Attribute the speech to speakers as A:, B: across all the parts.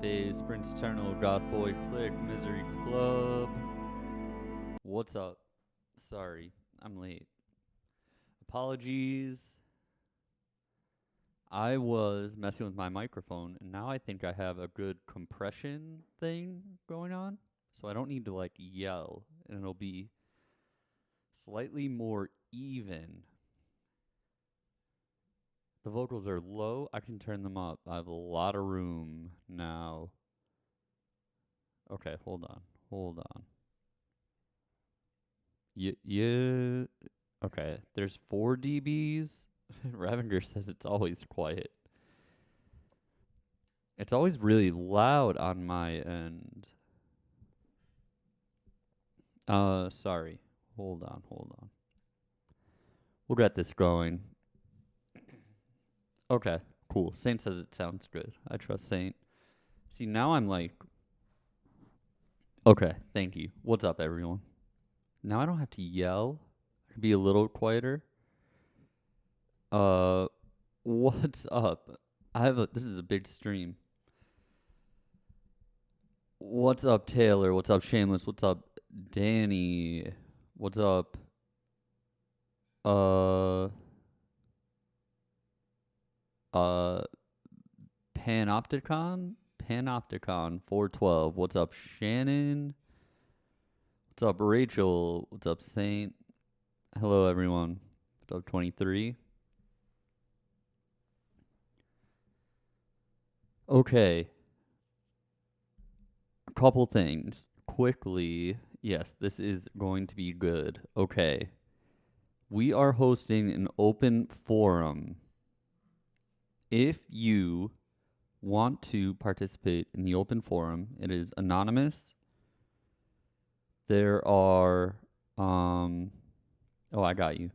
A: wpse, Prince Eternal, Goth Boy, Click, Misery Club. What's up? Sorry, I'm late. Apologies. I was messing with my microphone, and now I think I have a good compression thing going on. So I don't need to like yell, and it'll be slightly more even. The vocals are low. I can turn them up. I have a lot of room now. Okay, hold on. Yeah. Okay, there's 4 dBs. Ravenger says it's always quiet. It's always really loud on my end. Sorry. Hold on. We'll get this going. Okay, cool. Saint says it sounds good. I trust Saint. See, now I'm like, okay, thank you. What's up, everyone? Now I don't have to yell. I can be a little quieter. Uh, what's up? This is a big stream. What's up, Taylor? What's up, Shameless? What's up, Danny? What's up? Panopticon 412. What's up, Shannon? What's up, Rachel? What's up, Saint? Hello, everyone. What's up, 23? Okay. A couple things. Quickly. Yes, this is going to be good. Okay. We are hosting an open forum. If you want to participate in the open forum, it is anonymous. There are, I got you.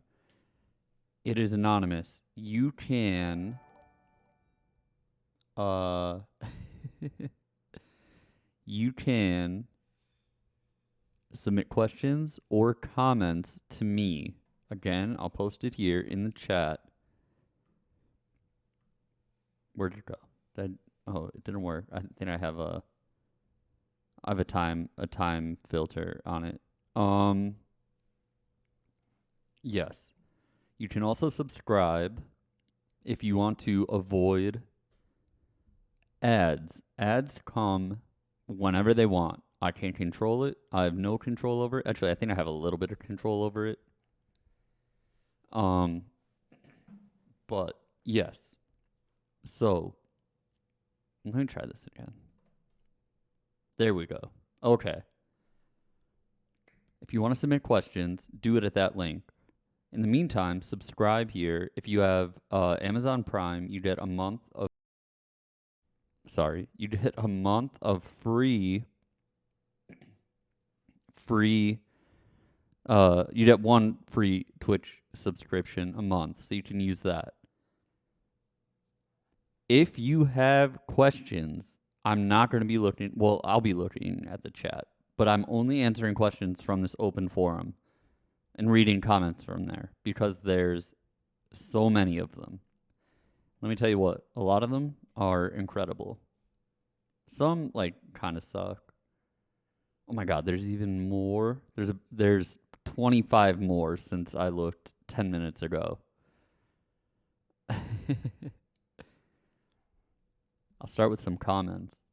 A: It is anonymous. You can, you can submit questions or comments to me. Again, I'll post it here in the chat. Where'd it go? It didn't work. I think I have a time filter on it. Yes. You can also subscribe if you want to avoid ads. Ads come whenever they want. I can't control it. I have no control over it. Actually, I think I have a little bit of control over it. But yes. So, let me try this again. There we go. Okay. If you want to submit questions, do it at that link. In the meantime, subscribe here. If you have Amazon Prime, you get a month of free you get one free Twitch subscription a month, so you can use that. If you have questions, I'm not going to be looking, well, I'll be looking at the chat, but I'm only answering questions from this open forum and reading comments from there because there's so many of them. Let me tell you what, a lot of them are incredible. Some kind of suck. Oh my god, there's even more. There's 25 more since I looked 10 minutes ago. I'll start with some comments.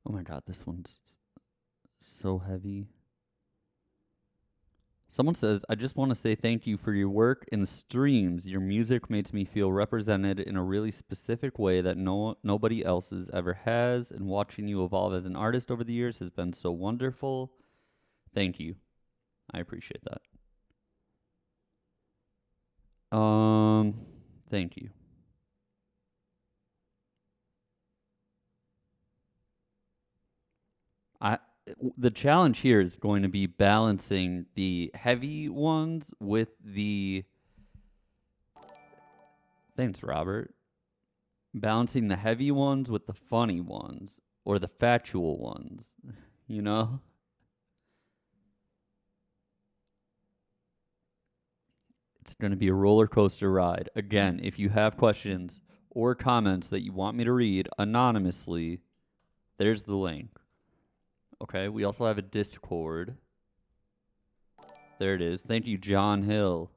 A: Oh my god, this one's so heavy. Someone says, I just want to say thank you for your work in the streams. Your music makes me feel represented in a really specific way that nobody else's ever has, and watching you evolve as an artist over the years has been so wonderful. Thank you. I appreciate that. Thank you. The challenge here is going to be balancing the heavy ones with the... Thanks, Robert. Balancing the heavy ones with the funny ones, or the factual ones, you know? It's going to be a roller coaster ride. Again, if you have questions or comments that you want me to read anonymously, there's the link. Okay, we also have a Discord. There it is. Thank you, John Hill.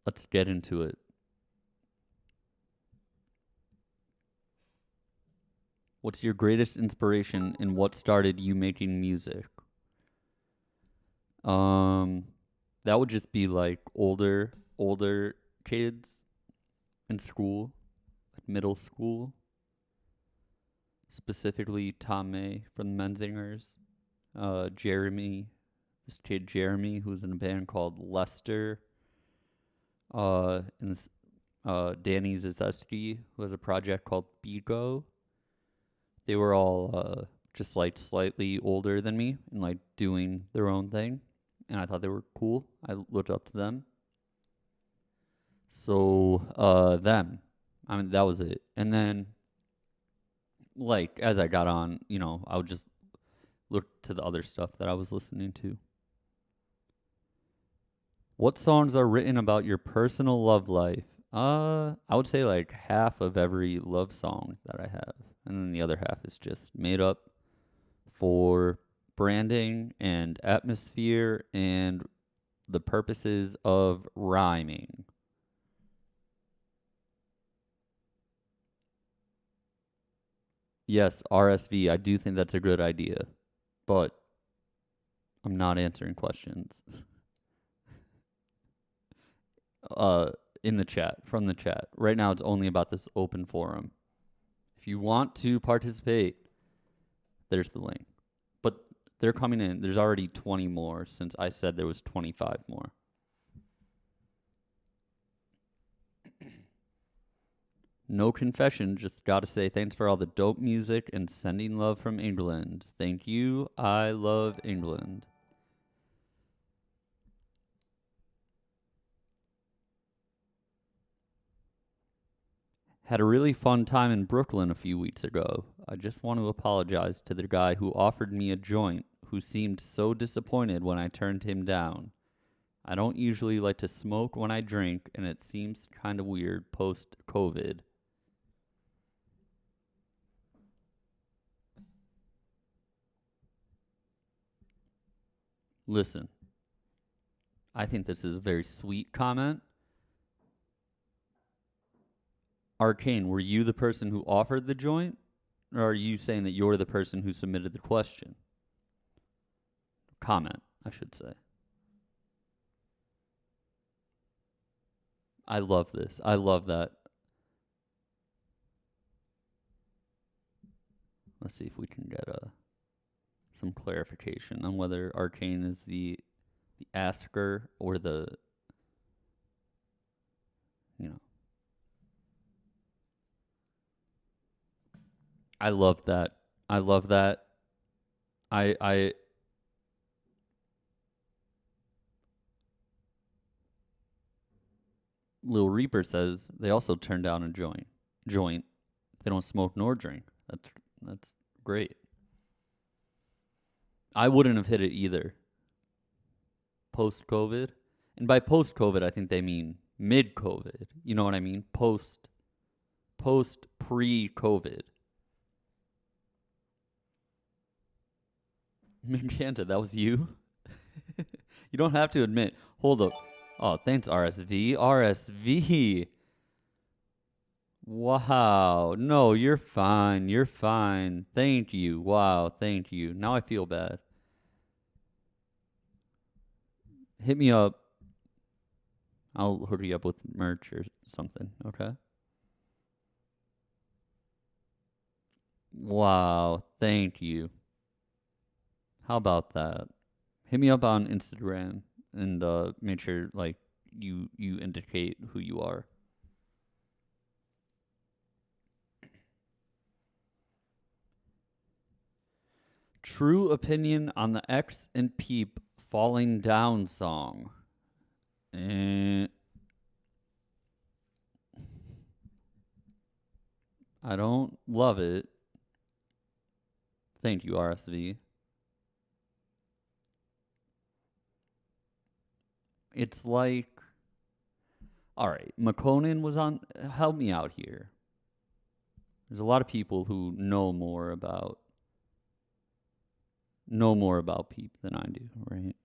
A: Let's get into it. What's your greatest inspiration and what started you making music? That would just be like older kids in school, like middle school. specifically Tom May from the Menzingers, Jeremy, this kid Jeremy, who's in a band called Lester, and Danny Zazeski, who has a project called Bigo. They were all just like slightly older than me and like doing their own thing, and I thought they were cool. I looked up to them. So them, I mean, that was it. And then like as I got on, I would just look to the other stuff that I was listening to. What songs are written about your personal love life? I would say like half of every love song that I have, and then the other half is just made up for branding and atmosphere and the purposes of rhyming. Yes, RSV, I do think that's a good idea, but I'm not answering questions. In the chat, from the chat. Right now it's only about this open forum. If you want to participate, there's the link. But they're coming in. There's already 20 more since I said there was 25 more. No confession, just gotta say thanks for all the dope music and sending love from England. Thank you. I love England. Had a really fun time in Brooklyn a few weeks ago. I just want to apologize to the guy who offered me a joint, who seemed so disappointed when I turned him down. I don't usually like to smoke when I drink, and it seems kind of weird post-COVID. Listen, I think this is a very sweet comment. Arcane, were you the person who offered the joint? Or are you saying that you're the person who submitted the question? Comment, I should say. I love this. I love that. Let's see if we can get some clarification on whether Arcane is the asker or the, I love that. I love that. I Lil Reaper says they also turn down a joint. They don't smoke nor drink. That's great. I wouldn't have hit it either. Post COVID. And by post COVID I think they mean mid COVID. You know what I mean? Post pre COVID. Minganta, that was you? You don't have to admit. Hold up. Oh, thanks, RSV. RSV. Wow. No, you're fine. You're fine. Thank you. Wow. Thank you. Now I feel bad. Hit me up. I'll hook you up with merch or something. Okay? Wow. Thank you. How about that? Hit me up on Instagram and make sure like you indicate who you are. True opinion on the X and Peep Falling Down song. I don't love it. Thank you, RSV. It's like, all right, McConan was on. Help me out here. There's a lot of people who know more about Peep than I do, right?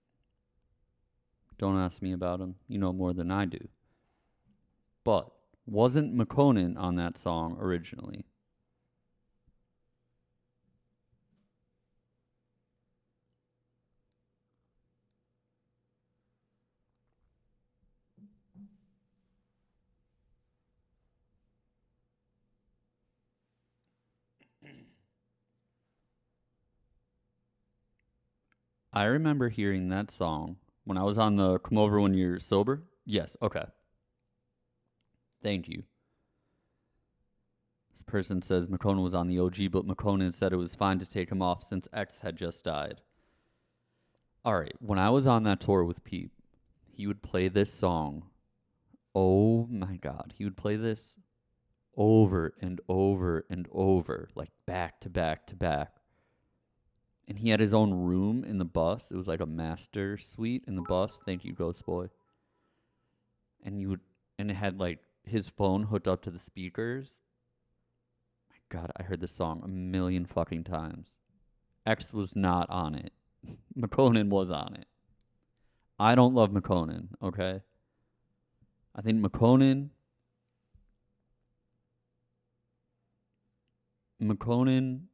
A: Don't ask me about him. You know more than I do. But wasn't McConan on that song originally? I remember hearing that song when I was on the Come Over When You're Sober. Yes, okay. Thank you. This person says McConan was on the OG, but McConan said it was fine to take him off since X had just died. All right, when I was on that tour with Pete, he would play this song. Oh my God. He would play this over and over and over, like back to back to back. And he had his own room in the bus. It was like a master suite in the bus. Thank you, Ghost Boy. And it had like his phone hooked up to the speakers. My God, I heard this song a million fucking times. X was not on it. McConan was on it. I don't love McConan, okay? I think McConan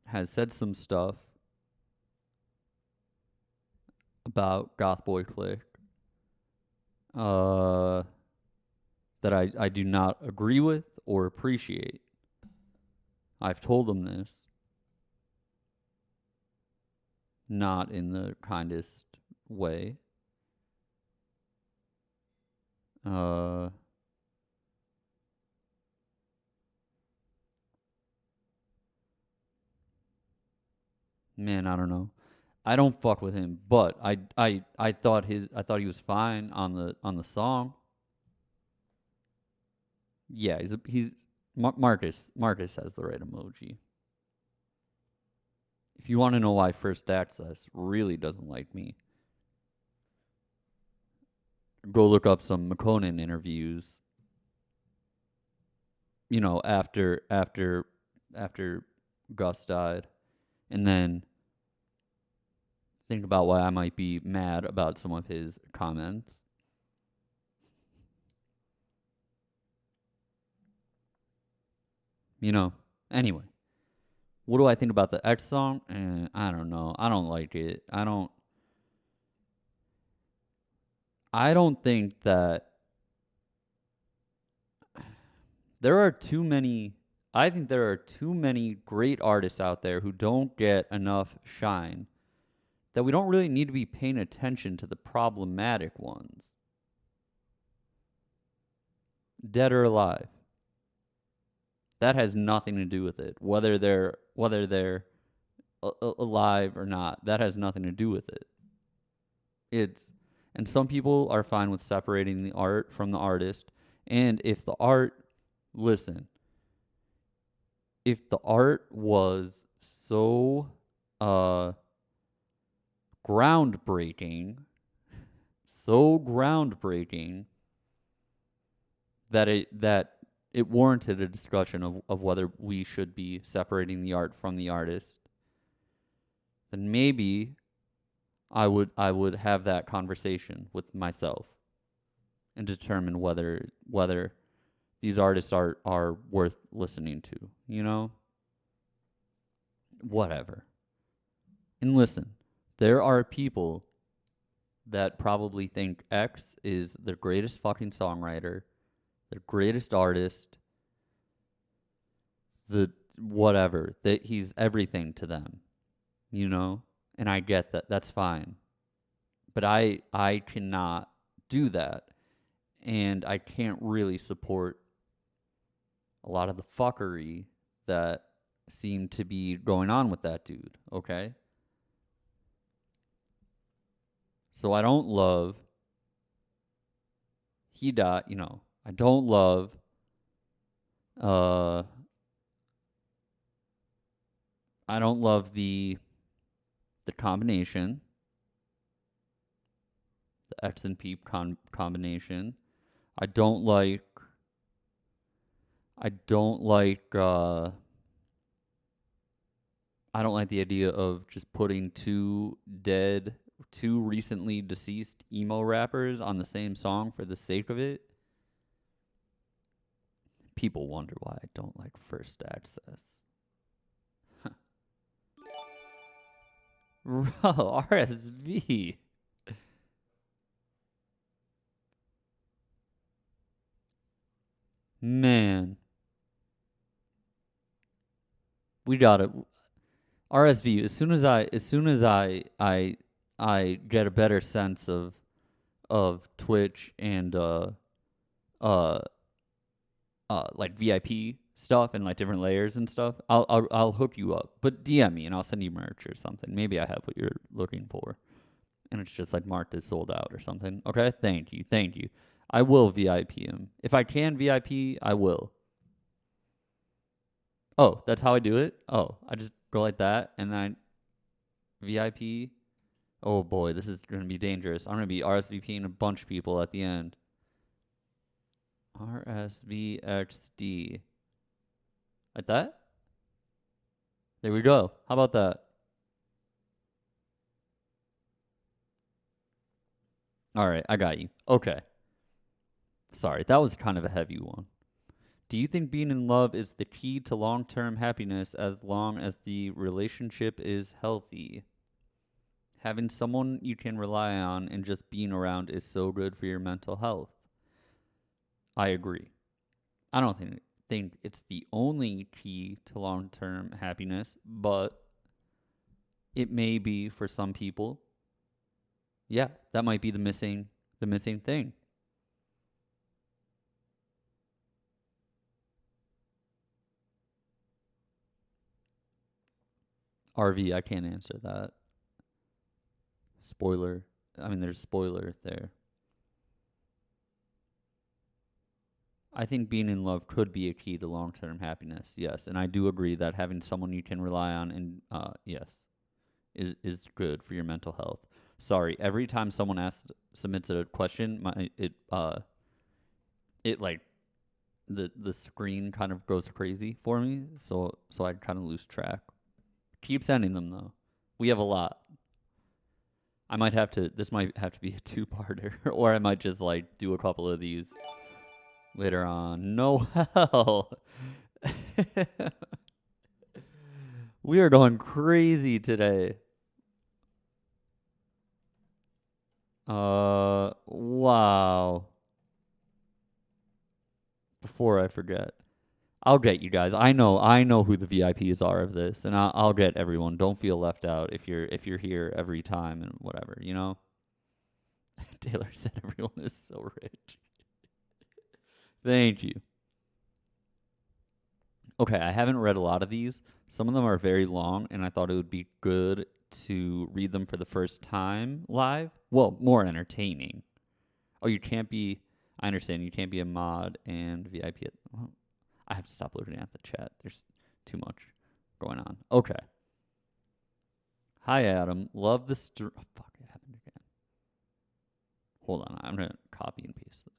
A: has said some stuff about Goth Boy Click that I do not agree with or appreciate. I've told him this. Not in the kindest way. Man, I don't know. I don't fuck with him, but I thought he was fine on the song. Yeah, he's Marcus has the right emoji. If you want to know why First Access really doesn't like me, go look up some McConan interviews. You know, after Gus died, and then think about why I might be mad about some of his comments. You know, anyway. What do I think about the X song? I don't know. I don't like it. I don't think that there are too many. I think there are too many great artists out there who don't get enough shine, that we don't really need to be paying attention to the problematic ones. Dead or alive. That has nothing to do with it. Whether they're alive or not, that has nothing to do with it. And some people are fine with separating the art from the artist. And if the art was so groundbreaking that it warranted a discussion of whether we should be separating the art from the artist, then maybe I would have that conversation with myself and determine whether these artists are worth listening to, you know? Whatever. And listen, there are people that probably think X is the greatest fucking songwriter, the greatest artist, that he's everything to them, you know? And I get that. That's fine. But I cannot do that. And I can't really support a lot of the fuckery that seemed to be going on with that dude, okay? So I don't love I don't love I don't love the combination, the X and Peep combination. I don't like the idea of just putting two recently deceased emo rappers on the same song for the sake of it. People wonder why I don't like First Access. Bro, RSV. Man. We got it. RSV, as soon as I I get a better sense of Twitch and uh like VIP stuff and like different layers and stuff, I'll hook you up. But DM me and I'll send you merch or something. Maybe I have what you're looking for, and it's just like marked as sold out or something. Okay, thank you. I will VIP him if I can. VIP, I will. Oh, that's how I do it. Oh, I just go like that and then VIP. Oh boy, this is gonna be dangerous. I'm gonna be RSVPing a bunch of people at the end. RSVXD. Like that? There we go. How about that? All right, I got you. Okay. Sorry, that was kind of a heavy one. Do you think being in love is the key to long term happiness as long as the relationship is healthy? Having someone you can rely on and just being around is so good for your mental health. I agree. I don't think it's the only key to long term happiness, but it may be for some people. Yeah, that might be the missing thing. RV, I can't answer that. Spoiler. I mean, there's spoiler there. I think being in love could be a key to long term happiness. Yes, and I do agree that having someone you can rely on and yes, is good for your mental health. Sorry, every time someone submits a question, it like the screen kind of goes crazy for me, so I kind of lose track. Keep sending them though. We have a lot. I might have to. This might have to be a two-parter, or I might just like do a couple of these later on. No hell. We are going crazy today. Wow. Before I forget, I'll get you guys. I know who the VIPs are of this, and I'll get everyone. Don't feel left out if you're here every time and whatever, you know. Taylor said everyone is so rich. Thank you. Okay, I haven't read a lot of these. Some of them are very long, and I thought it would be good to read them for the first time live. Well, more entertaining. Oh, you can't be. I understand you can't be a mod and VIP. Well, I have to stop looking at the chat. There's too much going on. Okay. Hi, Adam. Love the oh, fuck, it happened again. Hold on. I'm going to copy and paste this.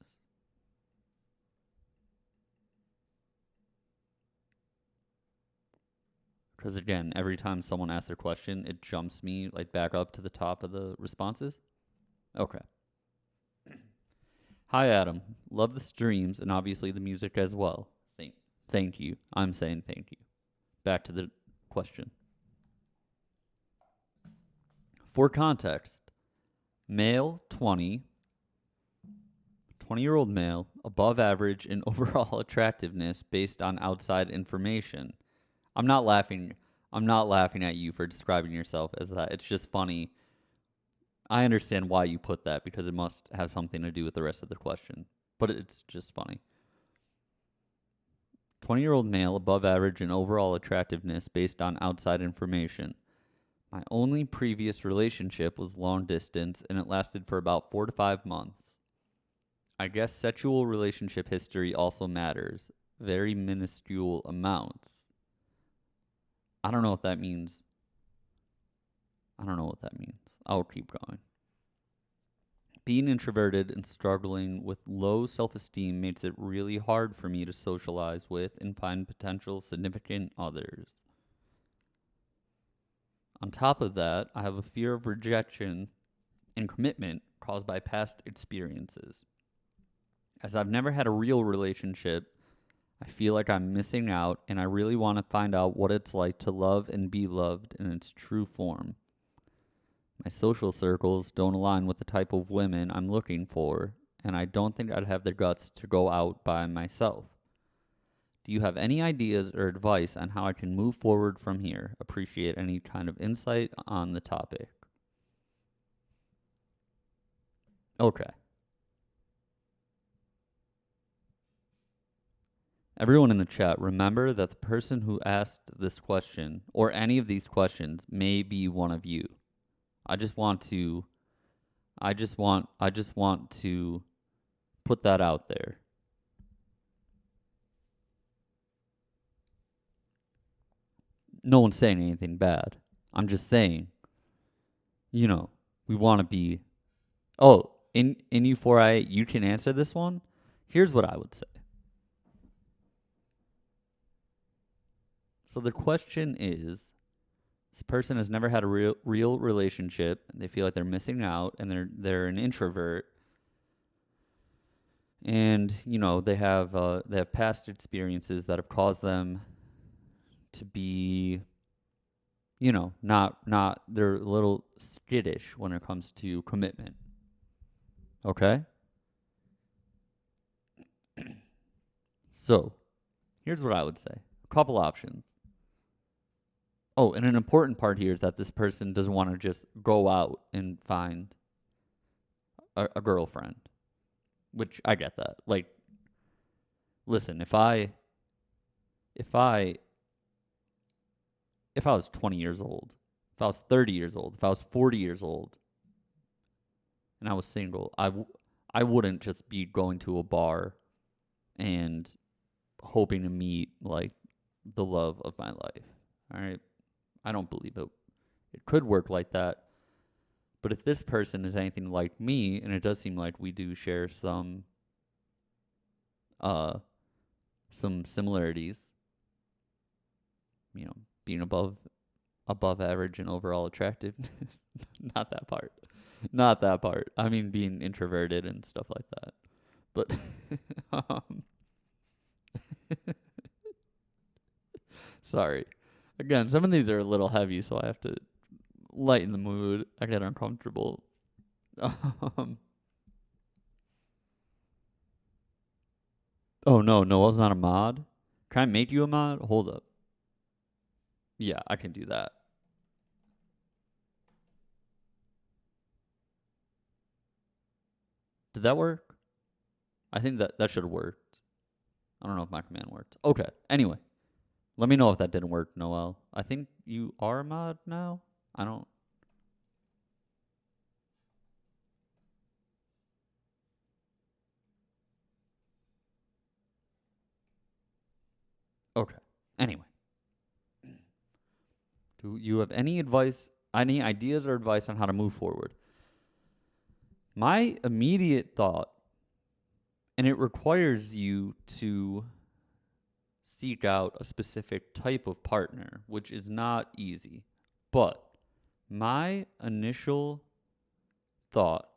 A: Because again, every time someone asks their question, it jumps me like back up to the top of the responses. Okay. Hi, Adam. Love the streams and obviously the music as well. Thank you. I'm saying thank you. Back to the question. For context, male 20-year-old male, above average in overall attractiveness based on outside information. I'm not laughing. I'm not laughing at you for describing yourself as that. It's just funny. I understand why you put that because it must have something to do with the rest of the question. But it's just funny. 20-year-old male, above average in overall attractiveness based on outside information. My only previous relationship was long distance and it lasted for about 4 to 5 months. I guess sexual relationship history also matters. Very minuscule amounts. I don't know what that means. I'll keep going. Being introverted and struggling with low self-esteem makes it really hard for me to socialize with and find potential significant others. On top of that, I have a fear of rejection and commitment caused by past experiences. As I've never had a real relationship, I feel like I'm missing out, and I really want to find out what it's like to love and be loved in its true form. My social circles don't align with the type of women I'm looking for, and I don't think I'd have the guts to go out by myself. Do you have any ideas or advice on how I can move forward from here? Appreciate any kind of insight on the topic. Okay. Everyone in the chat, remember that the person who asked this question or any of these questions may be one of you. I just want to put that out there. No one's saying anything bad. I'm just saying, we want to be. Oh, in U4I, you can answer this one. Here's what I would say. So the question is, this person has never had a real relationship. They feel like they're missing out, and they're an introvert. And they have past experiences that have caused them to be, not they're a little skittish when it comes to commitment. Okay? So, here's what I would say. A couple options. Oh, and an important part here is that this person doesn't want to just go out and find a girlfriend, which I get that. Like, listen, if I was 20 years old, if I was 30 years old, if I was 40 years old, and I was single, I wouldn't just be going to a bar and hoping to meet, like, the love of my life. All right? I don't believe it. It could work like that. But if this person is anything like me, and it does seem like we do share some similarities, being above average and overall attractiveness. Not that part. Not that part. I mean, being introverted and stuff like that. But sorry. Again, some of these are a little heavy, so I have to lighten the mood. I get uncomfortable. Oh, no, Noel's not a mod? Can I make you a mod? Hold up. Yeah, I can do that. Did that work? I think that should have worked. I don't know if my command worked. Okay, anyway. Let me know if that didn't work, Noel. I think you are a mod now? I don't... Okay. Anyway. Do you have any advice, any ideas or advice on how to move forward? My immediate thought, and it requires you to seek out a specific type of partner, which is not easy. But my initial thought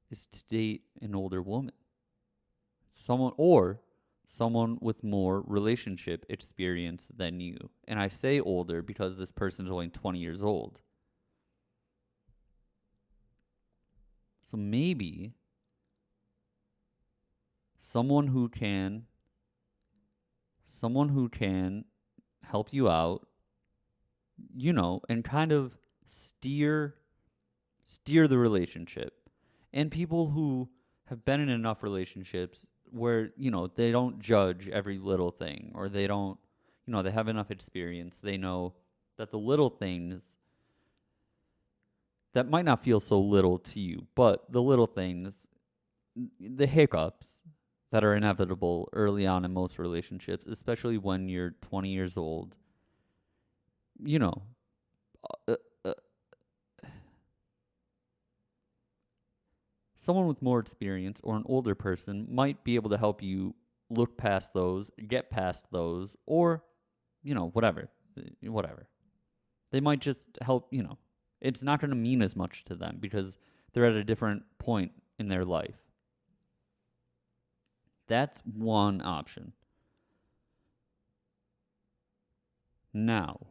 A: is to date an older woman. Someone with more relationship experience than you. And I say older because this person's only 20 years old. So maybe someone who can help you out, and kind of steer the relationship. And people who have been in enough relationships where, they don't judge every little thing, or they don't, they have enough experience. They know that the little things that might not feel so little to you, but the little things, the hiccups that are inevitable early on in most relationships, especially when you're 20 years old, uh, uh, someone with more experience or an older person might be able to help you look past those, get past those, or, whatever. They might just help, it's not going to mean as much to them because they're at a different point in their life. That's one option. Now,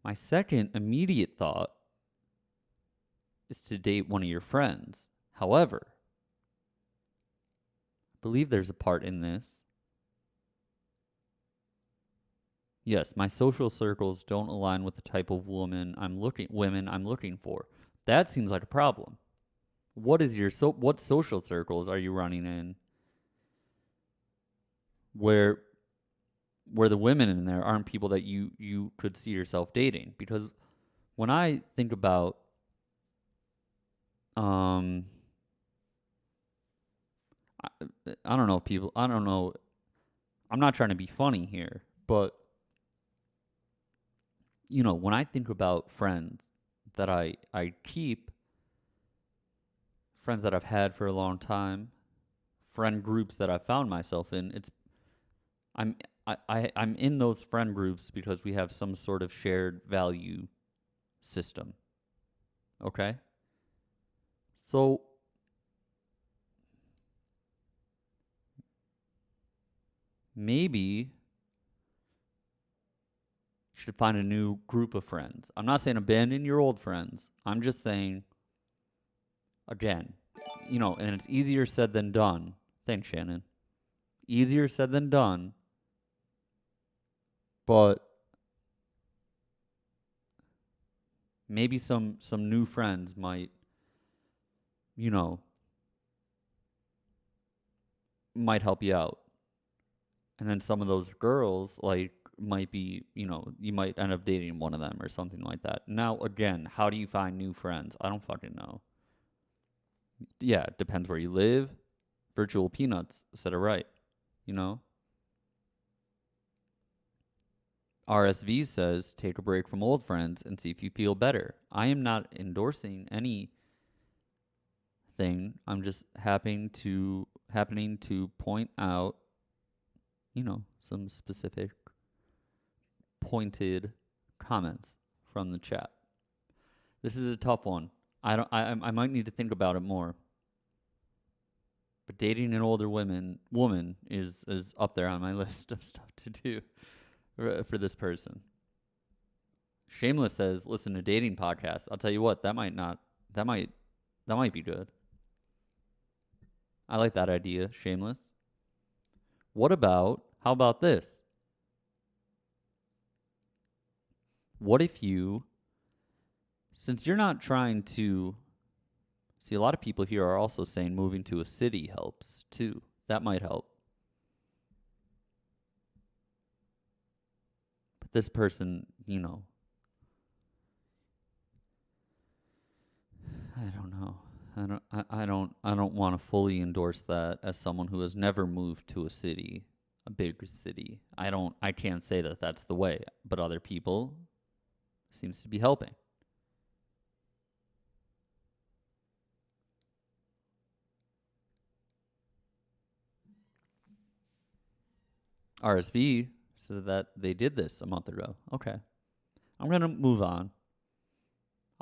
A: my second immediate thought is to date one of your friends. However, I believe there's a part in this. Yes, my social circles don't align with the type of women I'm looking for. That seems like a problem. What social circles are you running in where the women in there aren't people that you could see yourself dating? Because when I think about I, I don't know if people I don't know, I'm not trying to be funny here, but when I think about friends that I keep, friends that I've had for a long time, friend groups that I found myself in, I'm I'm in those friend groups because we have some sort of shared value system. Okay? So maybe you should find a new group of friends. I'm not saying abandon your old friends. I'm just saying, again, and it's easier said than done. Thanks, Shannon. Easier said than done, but maybe some new friends might, you know, might help you out. And then some of those girls might be, you might end up dating one of them or something like that. Now again, how do you find new friends? I don't fucking know. Yeah, it depends where you live. Virtual Peanuts said it right, you know? RSV says take a break from old friends and see if you feel better. I am not endorsing anything. I'm just happening to point out, some specific pointed comments from the chat. This is a tough one. I might need to think about it more. But dating an older woman is up there on my list of stuff to do for this person. Shameless says, listen to dating podcasts. I'll tell you what, that might be good. I like that idea, Shameless. How about this? What if since you're not trying to, see, a lot of people here are also saying moving to a city helps too. That might help. But this person, I don't know. I don't want to fully endorse that as someone who has never moved to a city, a big city. I can't say that that's the way, but other people seems to be helping. RSV said that they did this a month ago. Okay. I'm going to move on.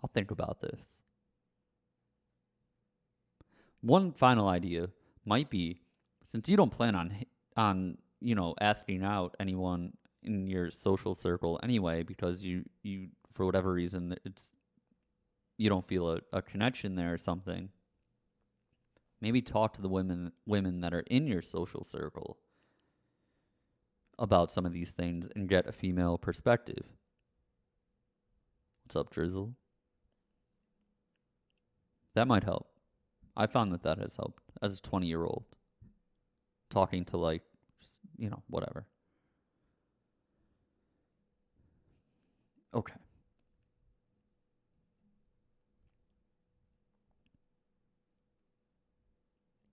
A: I'll think about this. One final idea might be, since you don't plan on asking out anyone in your social circle anyway, because you for whatever reason you don't feel a connection there or something, maybe talk to the women that are in your social circle about some of these things and get a female perspective. What's up, Drizzle? That might help. I found that has helped as a 20-year-old. Talking to whatever. Okay.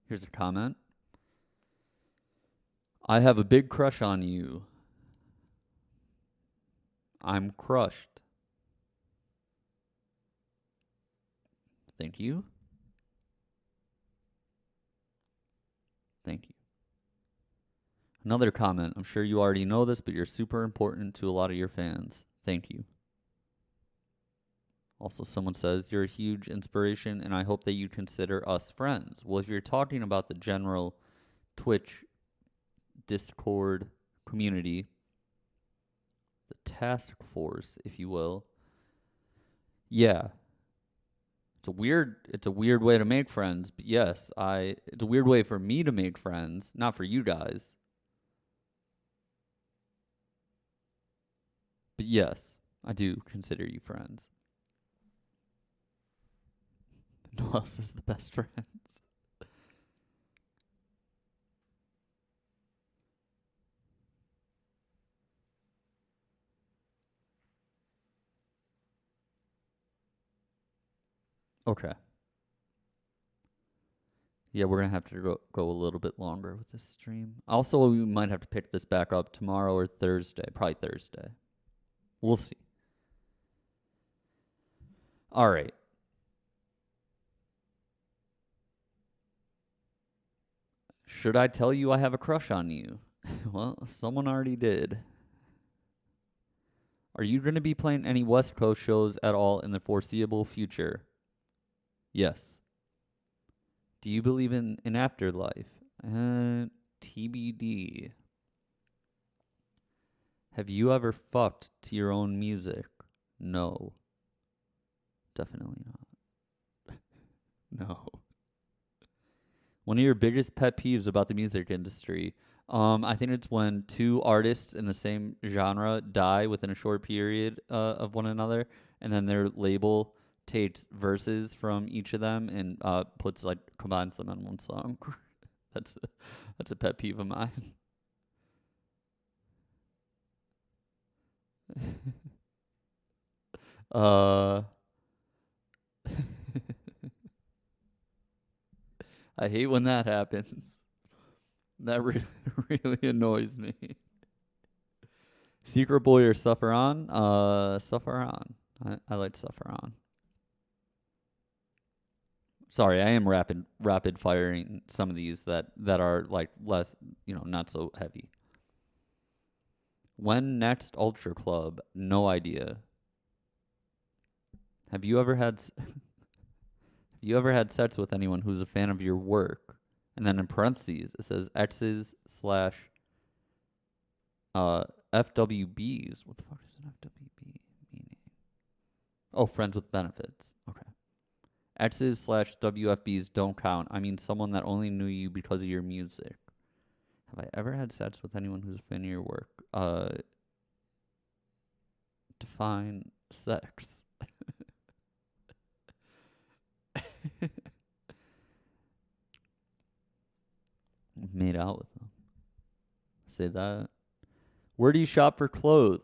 A: Here's a comment. I have a big crush on you. I'm crushed. Thank you. Thank you. Another comment. I'm sure you already know this, but you're super important to a lot of your fans. Thank you. Also, someone says, you're a huge inspiration, and I hope that you consider us friends. Well, if you're talking about the general Twitch Discord community, the task force, if you will, yeah. It's a weird way to make friends, but yes, it's a weird way for me to make friends, not for you guys. But yes, I do consider you friends. No one else is the best friends. Okay. Yeah, we're gonna have to go a little bit longer with this stream. Also, we might have to pick this back up tomorrow or Thursday. Probably Thursday. We'll see. All right. Should I tell you I have a crush on you? Well, someone already did. Are you going to be playing any West Coast shows at all in the foreseeable future? Yes. Do you believe in an afterlife? TBD. Have you ever fucked to your own music? No. Definitely not. No. One of your biggest pet peeves about the music industry? I think it's when two artists in the same genre die within a short period of one another, and then their label takes verses from each of them and puts like combines them in one song. that's a pet peeve of mine. uh, I hate when that happens. That really annoys me. Secret Boy or Suffer On? Suffer On. I like Suffer On. Sorry, I am rapid firing some of these that are like less, not so heavy. When next Ultra Club? No idea. Have you ever had sex with anyone who's a fan of your work? And then in parentheses it says X's slash FWBs. What the fuck is an FWB meaning? Oh, friends with benefits. Okay. X's slash WFBs don't count. I mean someone that only knew you because of your music. Have I ever had sex with anyone who's a fan of your work? Define sex. Made out with them. Say that. Where do you shop for clothes?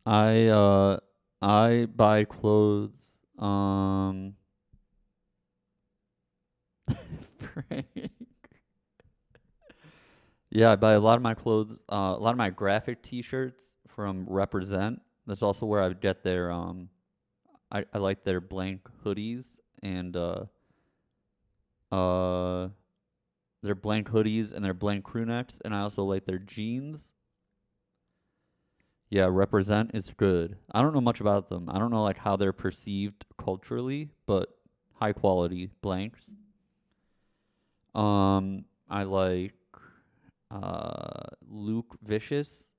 A: I buy clothes. Frank. Yeah, I buy a lot of my clothes, a lot of my graphic T-shirts from Represent. That's also where I would get their I like their blank hoodies and their blank hoodies and their blank crew necks, and I also like their jeans. Yeah, Represent is good. I don't know much about them. I don't know like how they're perceived culturally, but high quality blanks. I like Luke Vicious.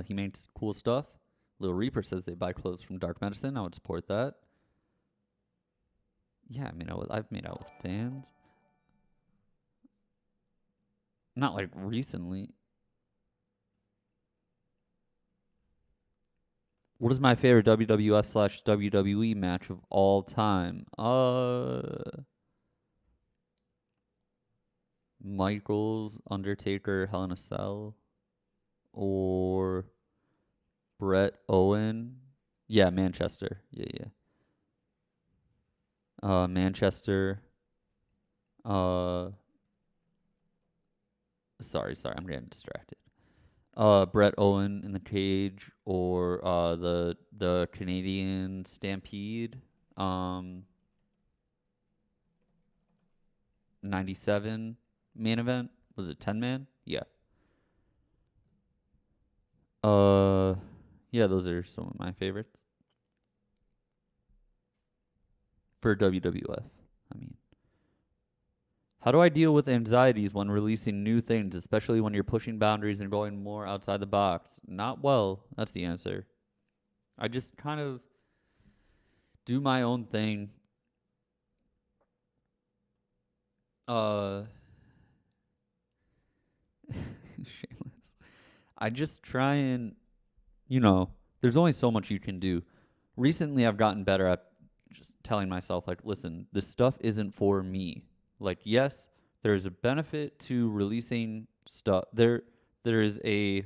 A: He makes cool stuff. Lil Reaper says they buy clothes from Dark Medicine. I would support that. Yeah, I mean, I've made out with fans. Not like recently. What is my favorite WWF slash WWE match of all time? Michaels, Undertaker, Hell in a Cell, or Brett Owen. Yeah, Manchester. Yeah. Manchester. Sorry, I'm getting distracted. Brett Owen in the cage, or the Canadian Stampede. 97 main event. Was it 10-man? Yeah. Yeah, those are some of my favorites for WWF. I mean, How do I deal with anxieties when releasing new things, especially when you're pushing boundaries and going more outside the box? Not well. That's the answer. I just kind of do my own thing. Uh, shameless. I just try and, there's only so much you can do. Recently, I've gotten better at just telling myself, like, listen, this stuff isn't for me. Like, yes, there's a benefit to releasing stuff. There is a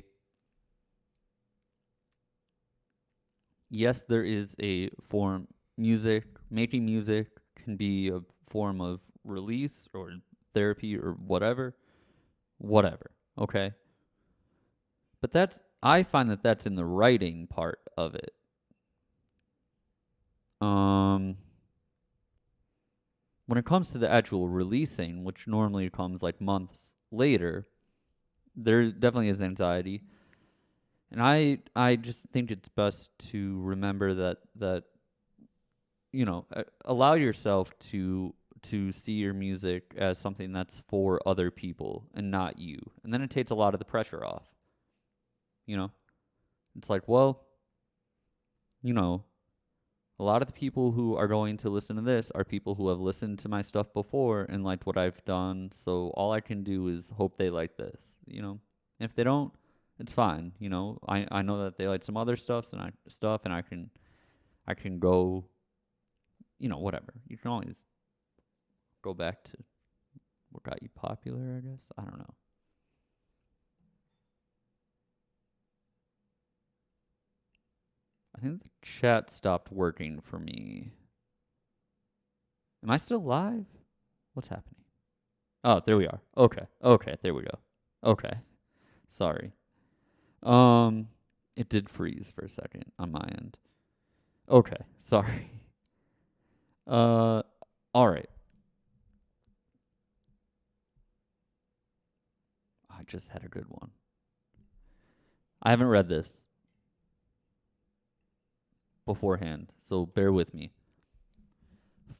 A: yes, there is a form. Making music can be a form of release or therapy or whatever. Okay, but I find that that's in the writing part of it. Um, when it comes to the actual releasing, which normally comes like months later, there definitely is anxiety, and I just think it's best to remember that allow yourself to see your music as something that's for other people and not you, and then it takes a lot of the pressure off. You know, it's like, well, you know, a lot of the people who are going to listen to this are people who have listened to my stuff before and liked what I've done. So all I can do is hope they like this, And if they don't, it's fine. I know that they like some other stuff and I can go, whatever. You can always go back to what got you popular, I guess. I don't know. I think the chat stopped working for me. Am I still live? What's happening? Oh, there we are. Okay, there we go. Okay. Sorry. It did freeze for a second on my end. Okay, sorry. All right. I just had a good one. I haven't read this beforehand, so bear with me.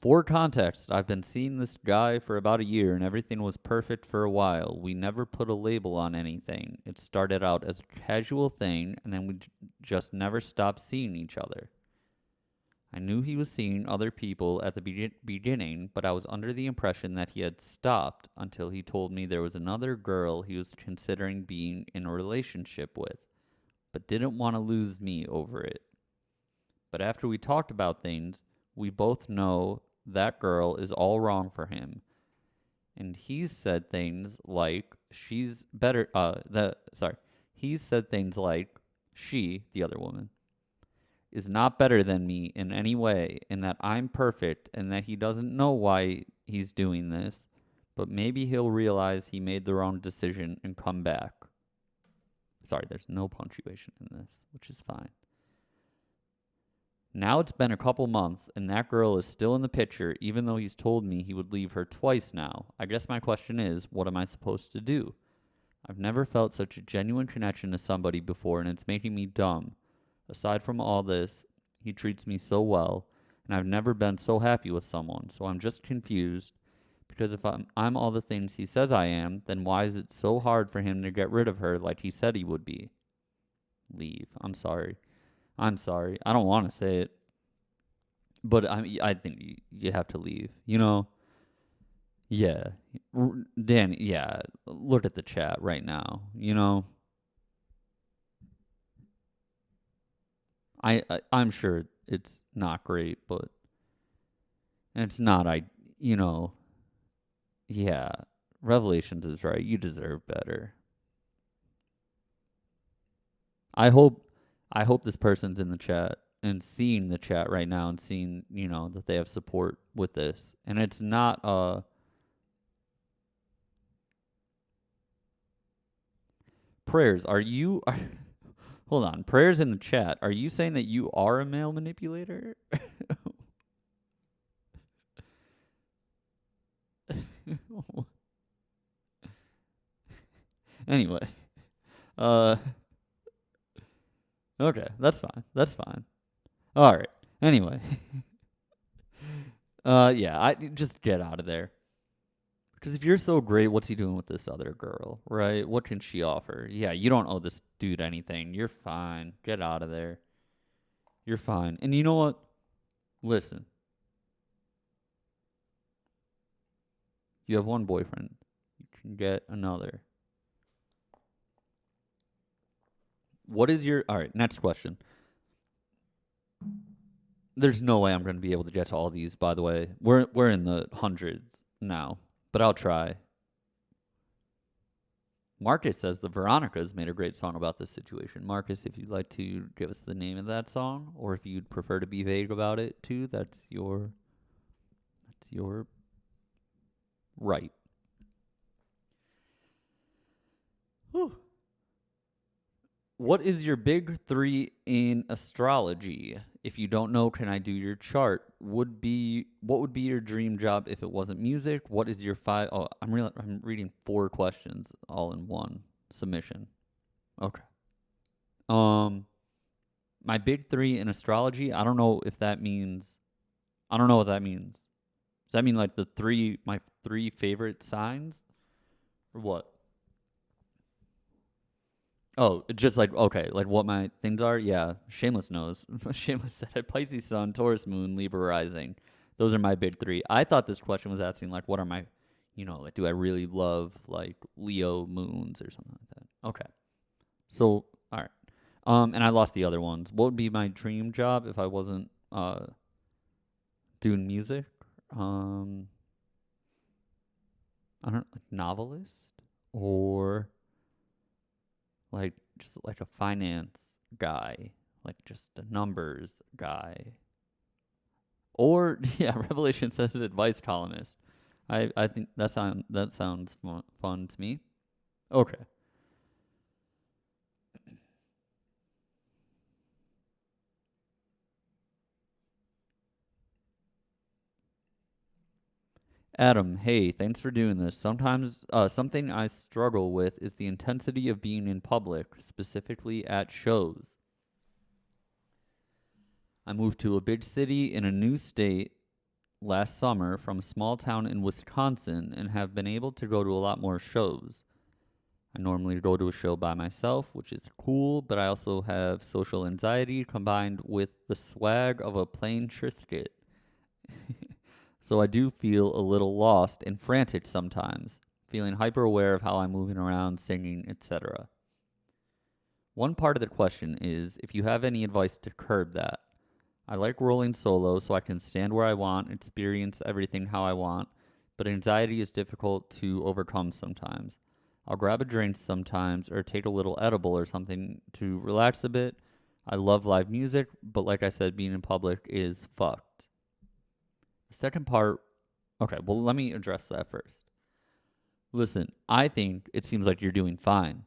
A: For context, I've been seeing this guy for about a year and everything was perfect for a while. We never put a label on anything. It started out as a casual thing and then we just never stopped seeing each other. I knew he was seeing other people at the beginning, but I was under the impression that he had stopped until he told me there was another girl he was considering being in a relationship with, but didn't want to lose me over it. But after we talked about things, we both know that girl is all wrong for him. And he's said things like she's better he's said things like she, the other woman, is not better than me in any way and that I'm perfect and that he doesn't know why he's doing this, but maybe he'll realize he made the wrong decision and come back. Sorry, there's no punctuation in this, which is fine. Now it's been a couple months, and that girl is still in the picture, even though he's told me he would leave her twice now. I guess my question is, what am I supposed to do? I've never felt such a genuine connection to somebody before, and it's making me dumb. Aside from all this, he treats me so well, and I've never been so happy with someone, so I'm just confused, because if I'm all the things he says I am, then why is it so hard for him to get rid of her like he said he would be? Leave. I'm sorry. I don't want to say it, but I think you have to leave. Yeah, Dan. Yeah, look at the chat right now. I'm sure it's not great, but it's not. Yeah. Revelations is right. You deserve better. I hope this person's in the chat and seeing the chat right now and seeing, that they have support with this. And it's not prayers. Hold on. Prayers in the chat. Are you saying that you are a male manipulator? Anyway. Okay, that's fine. All right. Anyway. Yeah, I just get out of there. Because if you're so great, what's he doing with this other girl, right? What can she offer? Yeah, you don't owe this dude anything. You're fine. Get out of there. You're fine. And you know what? Listen, you have one boyfriend. You can get another. What is your. All right, next question. There's no way I'm going to be able to get to all these, by the way. We're in the hundreds now, but I'll try. Marcus says the Veronicas made a great song about this situation. Marcus, if you'd like to give us the name of that song, or if you'd prefer to be vague about it too, that's your right. Whew. What is your big three in astrology? If you don't know, can I do your chart? What would be your dream job if it wasn't music? What is your five? Oh, I'm reading 4 questions all in one submission. Okay. My big three in astrology. I don't know if that means. I don't know what that means. Does that mean like my 3 favorite signs, or what? Oh, just like, okay, like what my things are? Yeah, Shameless knows. Shameless said Pisces Sun, Taurus Moon, Libra Rising. Those are my big 3. I thought this question was asking, like, what are my, like, do I really love, like, Leo moons or something like that? Okay. So, all right. And I lost the other ones. What would be my dream job if I wasn't doing music? I don't know, like novelist or like just like a finance guy, like just a numbers guy. Or yeah, Revelation says advice columnist. I think that sounds fun to me. Okay. Adam, hey, thanks for doing this. Sometimes something I struggle with is the intensity of being in public, specifically at shows. I moved to a big city in a new state last summer from a small town in Wisconsin and have been able to go to a lot more shows. I normally go to a show by myself, which is cool, but I also have social anxiety combined with the swag of a plain Trisket. So I do feel a little lost and frantic sometimes, feeling hyper aware of how I'm moving around, singing, etc. One part of the question is if you have any advice to curb that. I like rolling solo so I can stand where I want, experience everything how I want, but anxiety is difficult to overcome sometimes. I'll grab a drink sometimes or take a little edible or something to relax a bit. I love live music, but like I said, being in public is fucked. The second part, okay, well, let me address that first. Listen, I think it seems like you're doing fine.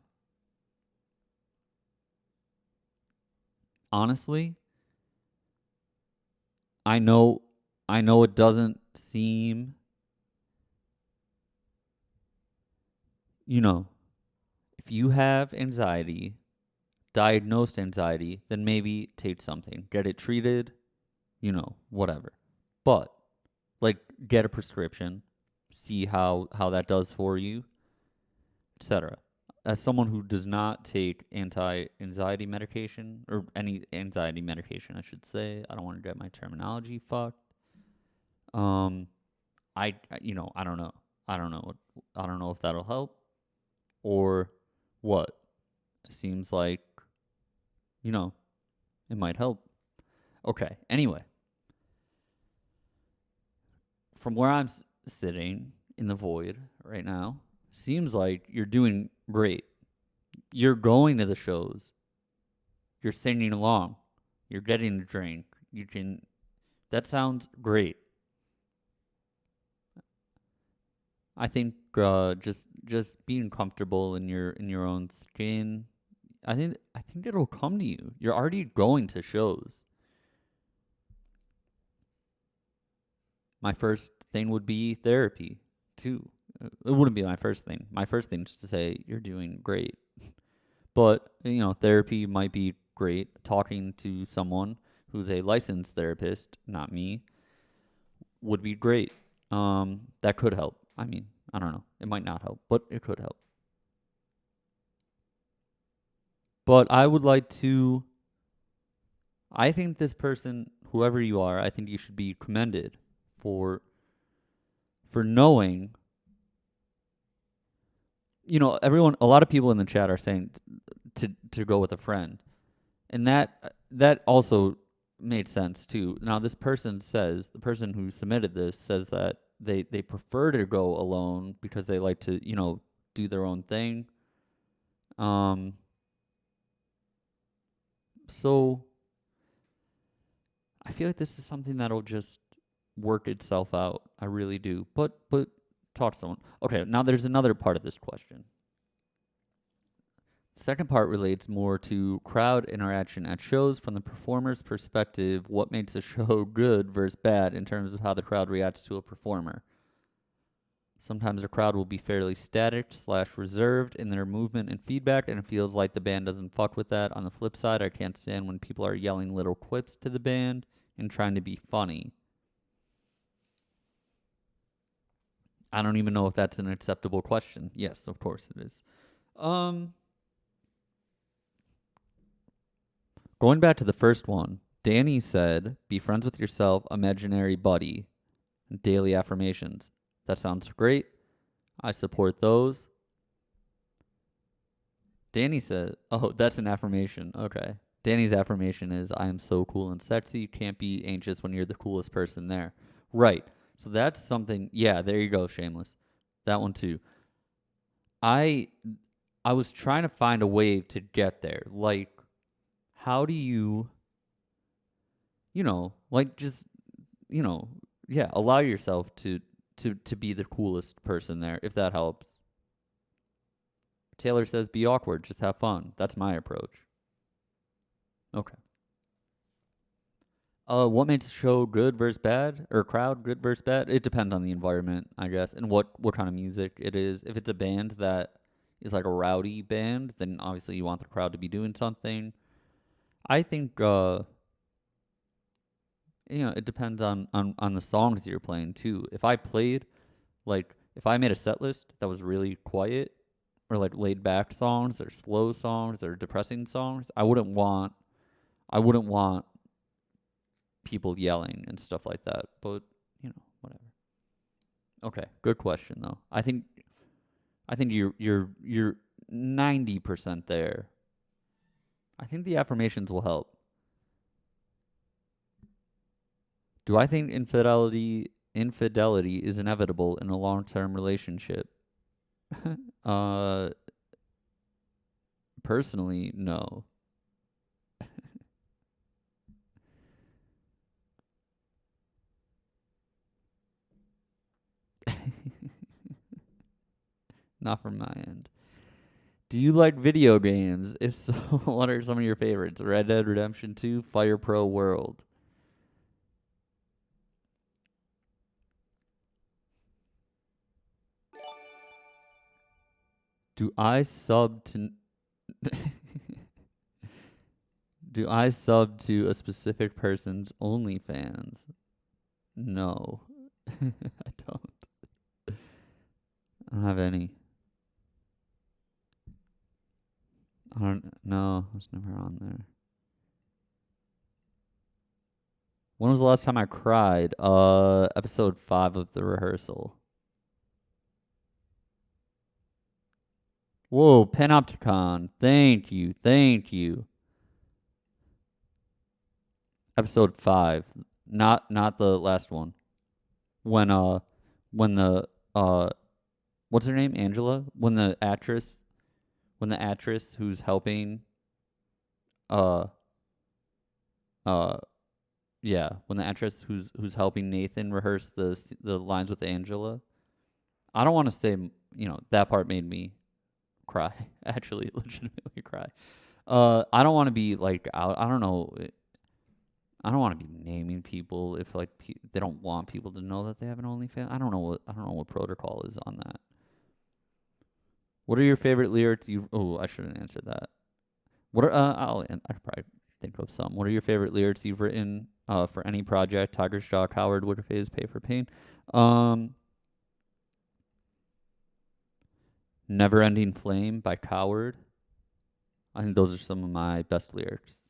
A: Honestly, I know it doesn't seem, if you have anxiety, diagnosed anxiety, then maybe take something, get it treated, whatever. But like get a prescription, see how that does for you, etc. As someone who does not take anti-anxiety medication or any anxiety medication, I should say, I don't want to get my terminology fucked. I don't know. I don't know if that'll help or what. It seems like, it might help. Okay. Anyway, from where I'm sitting in the void right now, seems like you're doing great. You're going to the shows. You're singing along. You're getting the drink. That sounds great. I think just being comfortable in your own skin. I think it'll come to you. You're already going to shows. My first thing would be therapy too. It wouldn't be my first thing. My first thing is to say you're doing great. But, therapy might be great. Talking to someone who's a licensed therapist, not me, would be great. That could help. I mean, I don't know. It might not help, but it could help. But I would like to. I think this person, whoever you are, I think you should be commended for knowing. Everyone. A lot of people in the chat are saying to go with a friend, and that also made sense too. Now this person says, the person who submitted this says that they prefer to go alone because they like to do their own thing. So I feel like this is something that'll just work itself out. I really do. But talk to someone. Okay, now there's another part of this question. The second part relates more to crowd interaction at shows from the performer's perspective. What makes a show good versus bad in terms of how the crowd reacts to a performer? Sometimes the crowd will be fairly static/reserved in their movement and feedback, and it feels like the band doesn't fuck with that. On the flip side, I can't stand when people are yelling little quips to the band and trying to be funny. I don't even know if that's an acceptable question. Yes, of course it is. Going back to the first one, Danny said, be friends with yourself, imaginary buddy, daily affirmations. That sounds great. I support those. Danny said, oh, that's an affirmation. Okay. Danny's affirmation is, I am so cool and sexy. You can't be anxious when you're the coolest person there. Right. So that's something. Yeah, there you go, Shameless. That one too. I was trying to find a way to get there. Like, how do you, just, allow yourself to be the coolest person there, if that helps. Taylor says, be awkward, just have fun. That's my approach. Okay. What makes a show good versus bad, or crowd good versus bad? It depends on the environment, I guess, and what kind of music it is. If it's a band that is like a rowdy band, then obviously you want the crowd to be doing something. I think, it depends on the songs you're playing too. If I played, if I made a set list that was really quiet, or like laid back songs, or slow songs, or depressing songs, I wouldn't want people yelling and stuff like that. But whatever. Okay, good question though. I think you're 90% there. I think the affirmations will help. Do I think infidelity is inevitable in a long-term relationship? Personally, no. Not from my end. Do you like video games? If so, what are some of your favorites? Red Dead Redemption 2, Fire Pro World. Do I sub to Do I sub to a specific person's OnlyFans? No. I don't have any. No, I was never on there. When was the last time I cried? Episode 5 of The Rehearsal. Whoa, Panopticon. Thank you. Episode 5. Not the last one. When the what's her name? Angela? When the actress who's helping when the actress who's helping Nathan rehearse the lines with Angela. I don't want to say, that part made me cry. Actually, legitimately cry. I don't want to be like out. I don't know. I don't want to be naming people if they don't want people to know that they have an OnlyFans. I don't know what protocol is on that. What are your favorite lyrics? I shouldn't answer that. What are I'll probably think of some. What are your favorite lyrics you've written for any project? Tiger's Jaw, Coward, Wicca, Pay for Pain. Never Ending Flame by Coward. I think those are some of my best lyrics.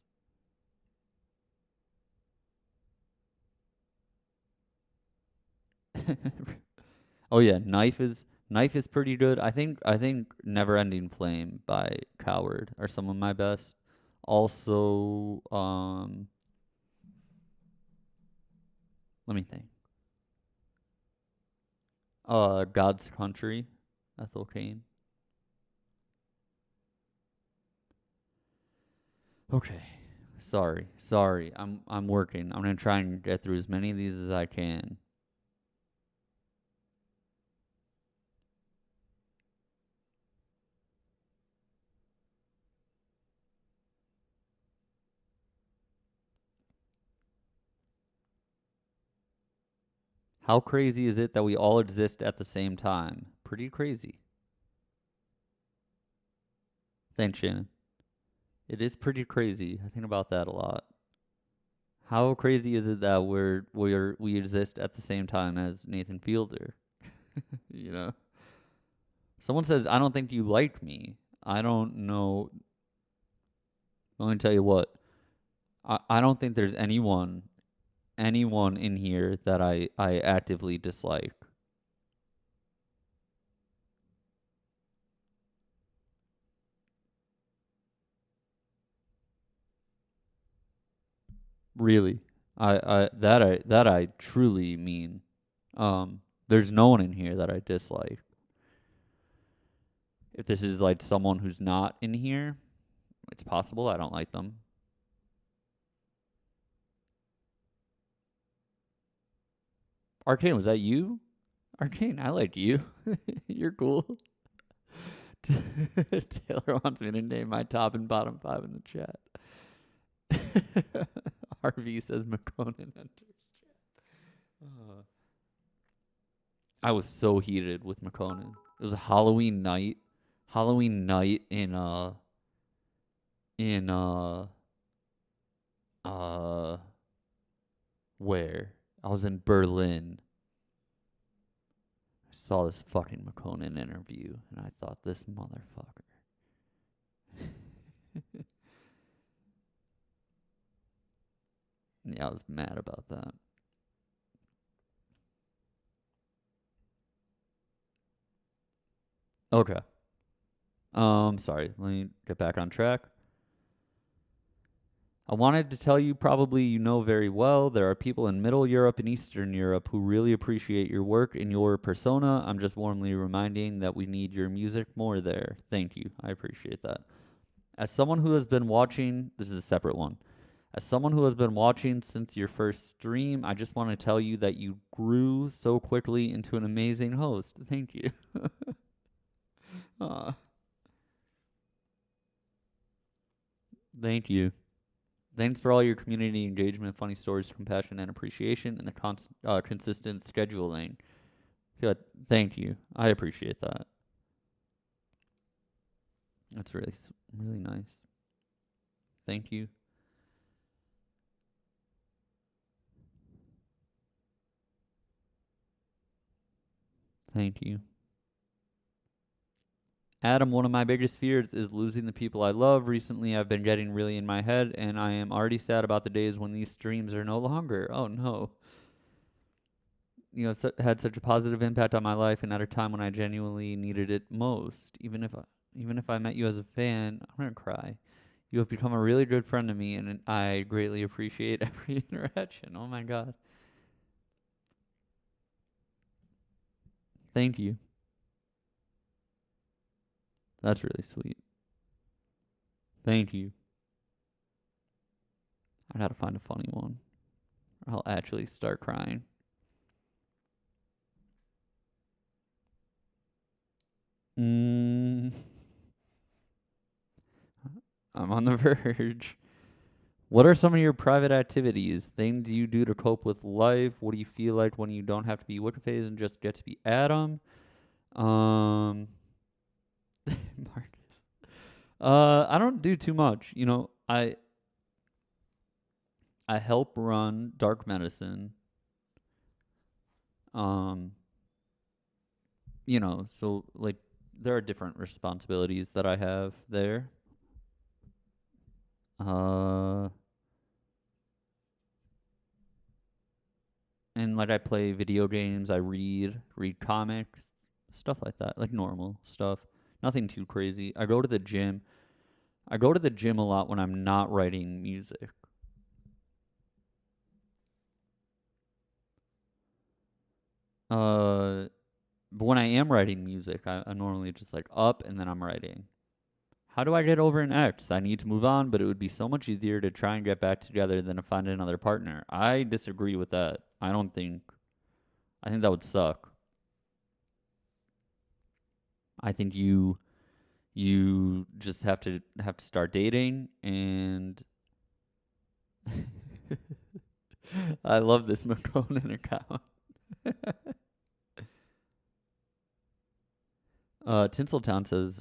A: Oh yeah, Knife is pretty good. I think Never Ending Flame by Coward are some of my best. Also, let me think. God's Country, Ethel Cain. Okay. Sorry. I'm working. I'm gonna try and get through as many of these as I can. How crazy is it that we all exist at the same time? Pretty crazy. Thanks, Shannon. It is pretty crazy. I think about that a lot. How crazy is it that we exist at the same time as Nathan Fielder? You know? Someone says, I don't think you like me. I don't know. Let me tell you what. I don't think there's anyone in here that I actively dislike. Really. I truly mean. There's no one in here that I dislike. If this is like someone who's not in here, it's possible I don't like them. Arcane, was that you? Arcane, I like you. You're cool. Taylor wants me to name my top and bottom five in the chat. RV says McConan enters chat. I was so heated with McConan. It was a Halloween night. Halloween night in uh where? I was in Berlin. I saw this fucking McConan interview and I thought this motherfucker. Yeah, I was mad about that. Okay. Sorry. Let me get back on track. I wanted to tell you, probably you know very well, there are people in Middle Europe and Eastern Europe who really appreciate your work and your persona. I'm just warmly reminding that we need your music more there. Thank you. I appreciate that. As someone who has been watching, this is a separate one. As someone who has been watching since your first stream, I just want to tell you that you grew so quickly into an amazing host. Thank you. Aw, thank you. Thanks for all your community engagement, funny stories, compassion, and appreciation, and the consistent scheduling. Good. Thank you. I appreciate that. That's really nice. Thank you. Thank you. Adam, one of my biggest fears is losing the people I love. Recently, I've been getting really in my head, and I am already sad about the days when these streams are no longer. Oh no. Had such a positive impact on my life, and at a time when I genuinely needed it most. Even if I met you as a fan, I'm gonna cry. You have become a really good friend to me, and I greatly appreciate every interaction. Oh my god. Thank you. That's really sweet. Thank you. I gotta find a funny one. Or I'll actually start crying. Mm, I'm on the verge. What are some of your private activities? Things you do to cope with life? What do you feel like when you don't have to be wicca and just get to be Adam? Marcus. I don't do too much. I help run dark medicine. Um, so like there are different responsibilities that I have there. Uh, and like I play video games, I read comics, stuff like that, like normal stuff. Nothing too crazy. I go to the gym. I go to the gym a lot when I'm not writing music. But when I am writing music, I'm normally just like up and then I'm writing. How do I get over an ex? I need to move on, but it would be so much easier to try and get back together than to find another partner. I disagree with that. I think that would suck. I think you just have to start dating and I love this McConan account. Tinseltown says,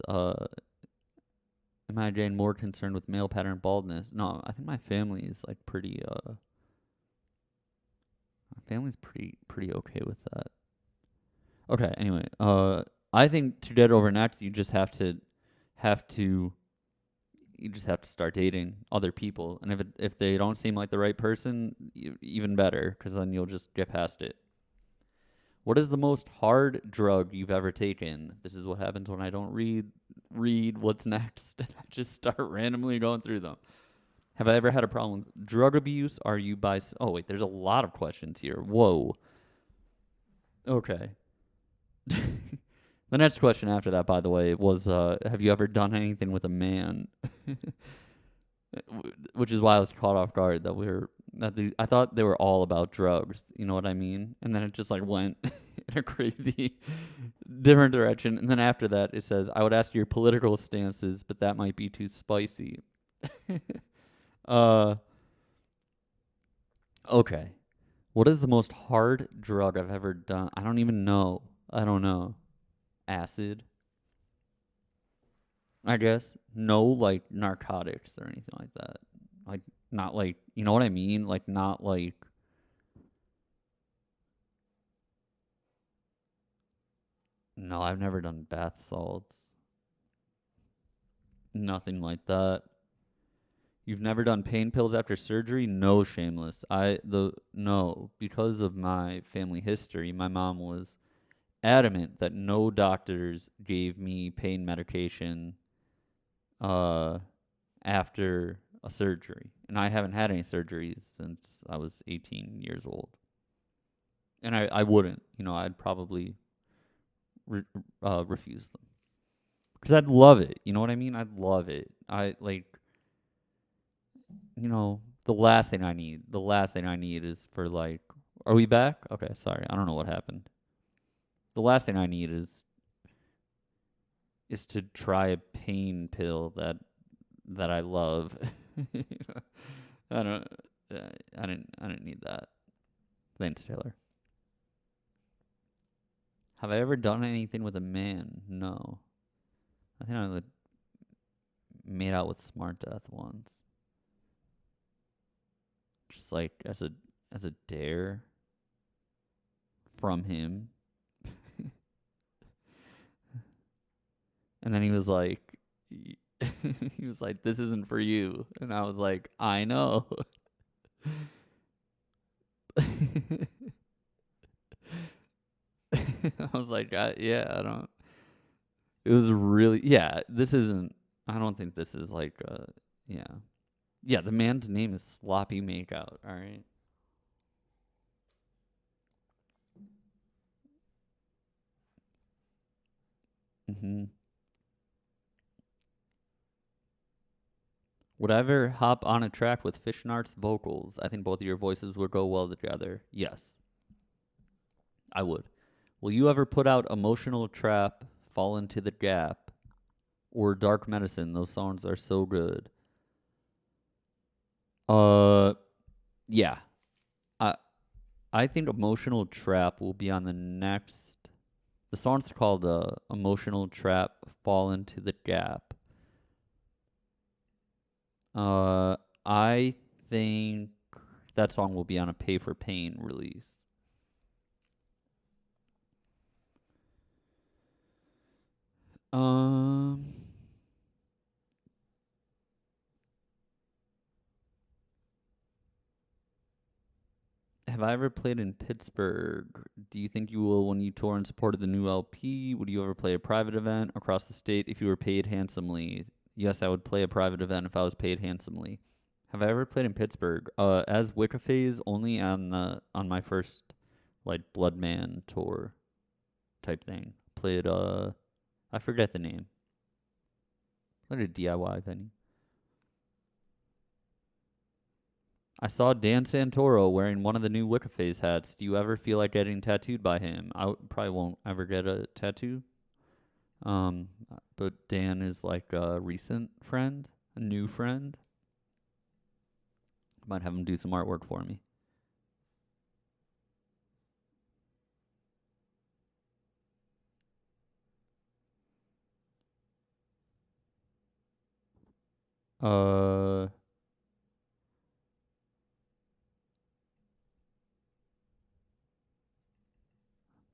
A: am I Jane more concerned with male pattern baldness? No, I think my family is like my family's pretty okay with that. Okay, anyway, I think to get over an ex, have to you just have to start dating other people, and if they don't seem like the right person, even better, because then you'll just get past it. What is the most hard drug you've ever taken? This is what happens when I don't read what's next, and I just start randomly going through them. Have I ever had a problem with drug abuse? Are you by? Oh wait, there's a lot of questions here. Whoa. Okay. The next question after that, by the way, was have you ever done anything with a man? Which is why I was caught off guard I thought they were all about drugs, you know what I mean? And then it just like went in a crazy different direction. And then after that it says, I would ask your political stances, but that might be too spicy. uh okay. What is the most hard drug I've ever done? I don't even know. I don't know. Acid, I guess. No, like narcotics or anything like that. Like, not like, you know what I mean? Like, not like, no, I've never done bath salts. Nothing like that. You've never done pain pills after surgery? No, shameless. No, because of my family history, my mom was adamant that no doctors gave me pain medication uh after a surgery. And I haven't had any surgeries since I was 18 years old. And I wouldn't, I'd probably refuse them. Because I'd love it. You know what I mean? I'd love it. The last thing I need is for like, are we back? Okay, sorry. I don't know what happened. The last thing I need is to try a pain pill that I love. I don't. I didn't need that. Thanks, Taylor. Have I ever done anything with a man? No. I think I made out with Smart Death once, just like as a dare from him. And then he was like, "This isn't for you," and I was like, "I know." I was like, yeah, I don't. It was really, yeah. This isn't. I don't think this is like, yeah, yeah. The man's name is Sloppy Makeout. All right. Mm-hmm. Would I ever hop on a track with Fishnart's vocals? I think both of your voices would go well together. Yes, I would. Will you ever put out Emotional Trap, Fall Into the Gap, or Dark Medicine? Those songs are so good. Uh, yeah. I I think Emotional Trap will be on the next. The song's called Emotional Trap, Fall Into the Gap. Uh, I think that song will be on a Pay for Pain release. Um, have I ever played in Pittsburgh? Do you think you will when you tour in support of the new LP? Would you ever play a private event across the state if you were paid handsomely? Yes, I would play a private event if I was paid handsomely. Have I ever played in Pittsburgh? As wicca phase only on my first like Bloodman tour type thing. Played I forget the name. What a DIY venue. I saw Dan Santoro wearing one of the new Wicca Phase hats. Do you ever feel like getting tattooed by him? Probably won't ever get a tattoo. Um, but Dan is like a recent friend, a new friend. Might have him do some artwork for me. Uh,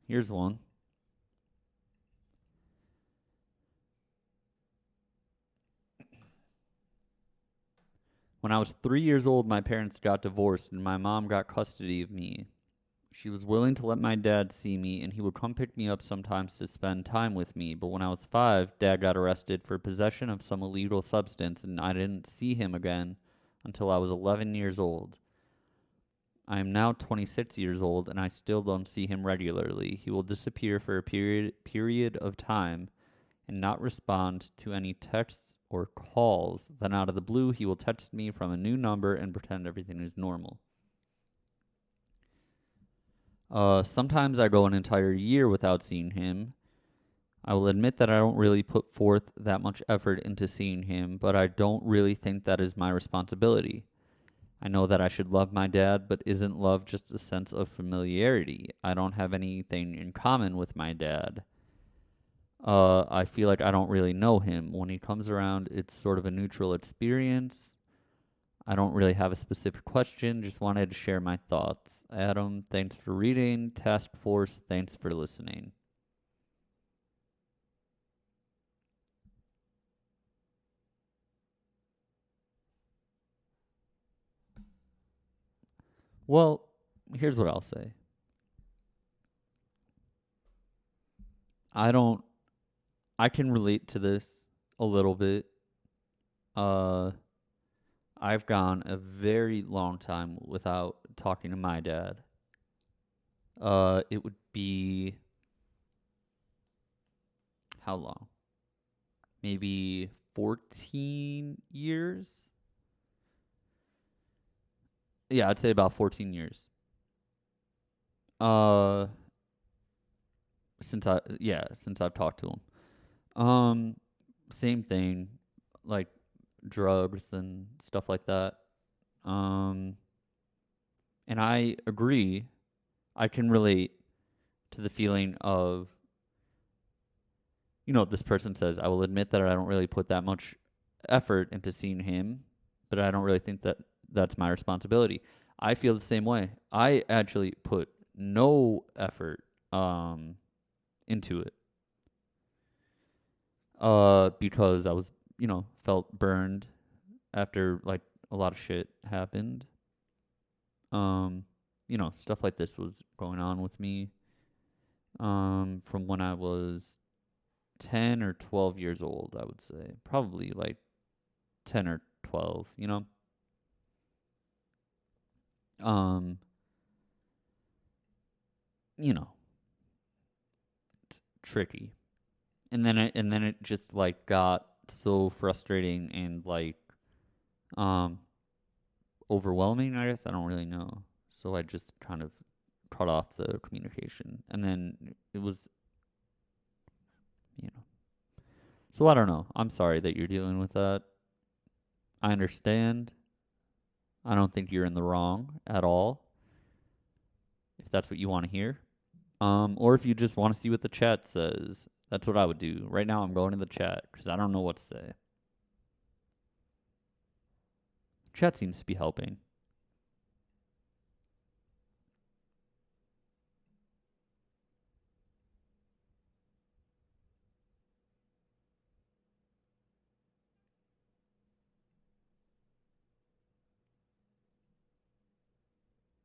A: here's one. When I was 3 years old, my parents got divorced and my mom got custody of me. She was willing to let my dad see me, and he would come pick me up sometimes to spend time with me. But when I was 5, Dad got arrested for possession of some illegal substance, and I didn't see him again until I was 11 years old. I am now 26 years old, and I still don't see him regularly. He will disappear for a period of time and not respond to any texts or calls. Then out of the blue, he will text me from a new number and pretend everything is normal. Sometimes I go an entire year without seeing him. I will admit that I don't really put forth that much effort into seeing him, but I don't really think that is my responsibility. I know that I should love my dad, but isn't love just a sense of familiarity? I don't have anything in common with my dad. I feel like I don't really know him. When he comes around, it's sort of a neutral experience. I don't really have a specific question, just wanted to share my thoughts. Adam, thanks for reading. Task Force, thanks for listening. Well, here's what I'll say. I don't I can relate to this a little bit. Uh I've gone a very long time without talking to my dad. It would be how long? Maybe 14 years? Yeah, I'd say about 14 years. Uh since I've talked to him. Same thing, like drugs and stuff like that. Um and I agree. I can relate to the feeling of, this person says, I will admit that I don't really put that much effort into seeing him, but I don't really think that that's my responsibility. I feel the same way. I actually put no effort into it because I was, felt burned after like a lot of shit happened. Um, stuff like this was going on with me from when I was 10 or 12 years old, I would say. Probably like 10 or 12, Um, you know, tricky. And then it just like got so frustrating and like um overwhelming, I guess. I don't really know. So I just kind of cut off the communication. And then it was, you know. So I don't know. I'm sorry that you're dealing with that. I understand. I don't think you're in the wrong at all, if that's what you want to hear. Or if you just want to see what the chat says, that's what I would do. Right now, I'm going to the chat because I don't know what to say. Chat seems to be helping.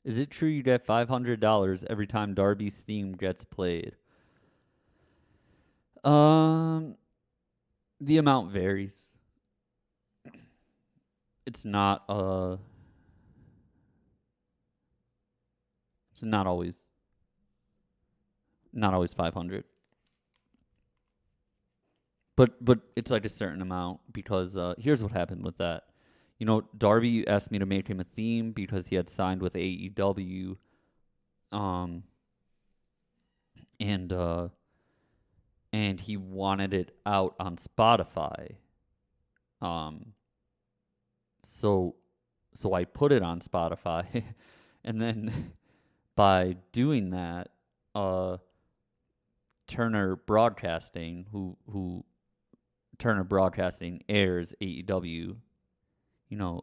A: Is it true you get $500 every time Darby's theme gets played? Um, the amount varies. It's not it's not always 500. But it's like a certain amount because here's what happened with that. You know, Darby asked me to make him a theme because he had signed with AEW, um, and uh, and he wanted it out on Spotify. Um, so so I put it on Spotify, and then by doing that, uh, Turner Broadcasting, who Turner Broadcasting airs AEW, you know,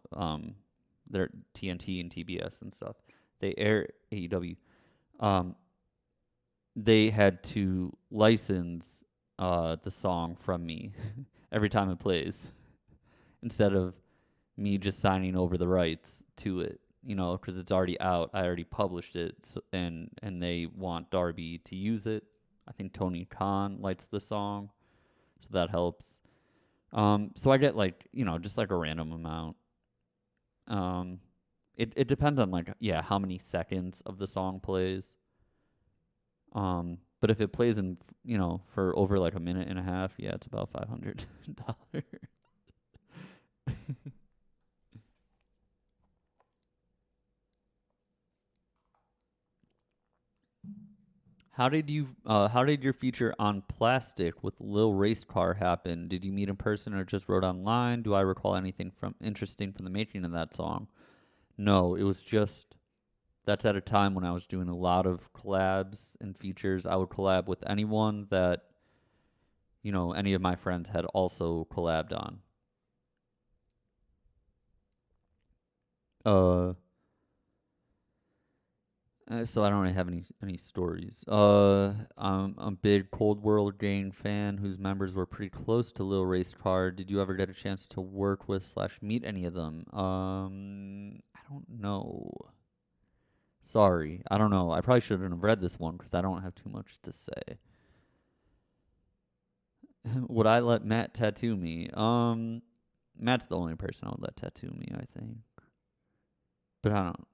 A: their TNT and TBS and stuff. They air AEW. Um, they had to license the song from me every time it plays instead of me just signing over the rights to it, you know, because it's already out. I already published it, so, and they want Darby to use it. I think Tony Khan likes the song, so that helps. So I get like, you know, just like a random amount. Um, it depends on like, yeah, how many seconds of the song plays. But if it plays in, you know, for over like a minute and a half, yeah, it's about $500. How did your feature on Plastic with Lil Race Car happen? Did you meet in person or just wrote online? Do I recall anything from interesting from the making of that song? No, it was just that's at a time when I was doing a lot of collabs and features. I would collab with anyone that, you know, any of my friends had also collabed on. Uh, so I don't really have any stories. I'm a big Cold World Gang fan whose members were pretty close to Lil Race Car. Did you ever get a chance to work with slash meet any of them? I don't know. Sorry, I don't know. I probably shouldn't have read this one because I don't have too much to say. Would I let Matt tattoo me? Matt's the only person I would let tattoo me, I think. But I don't.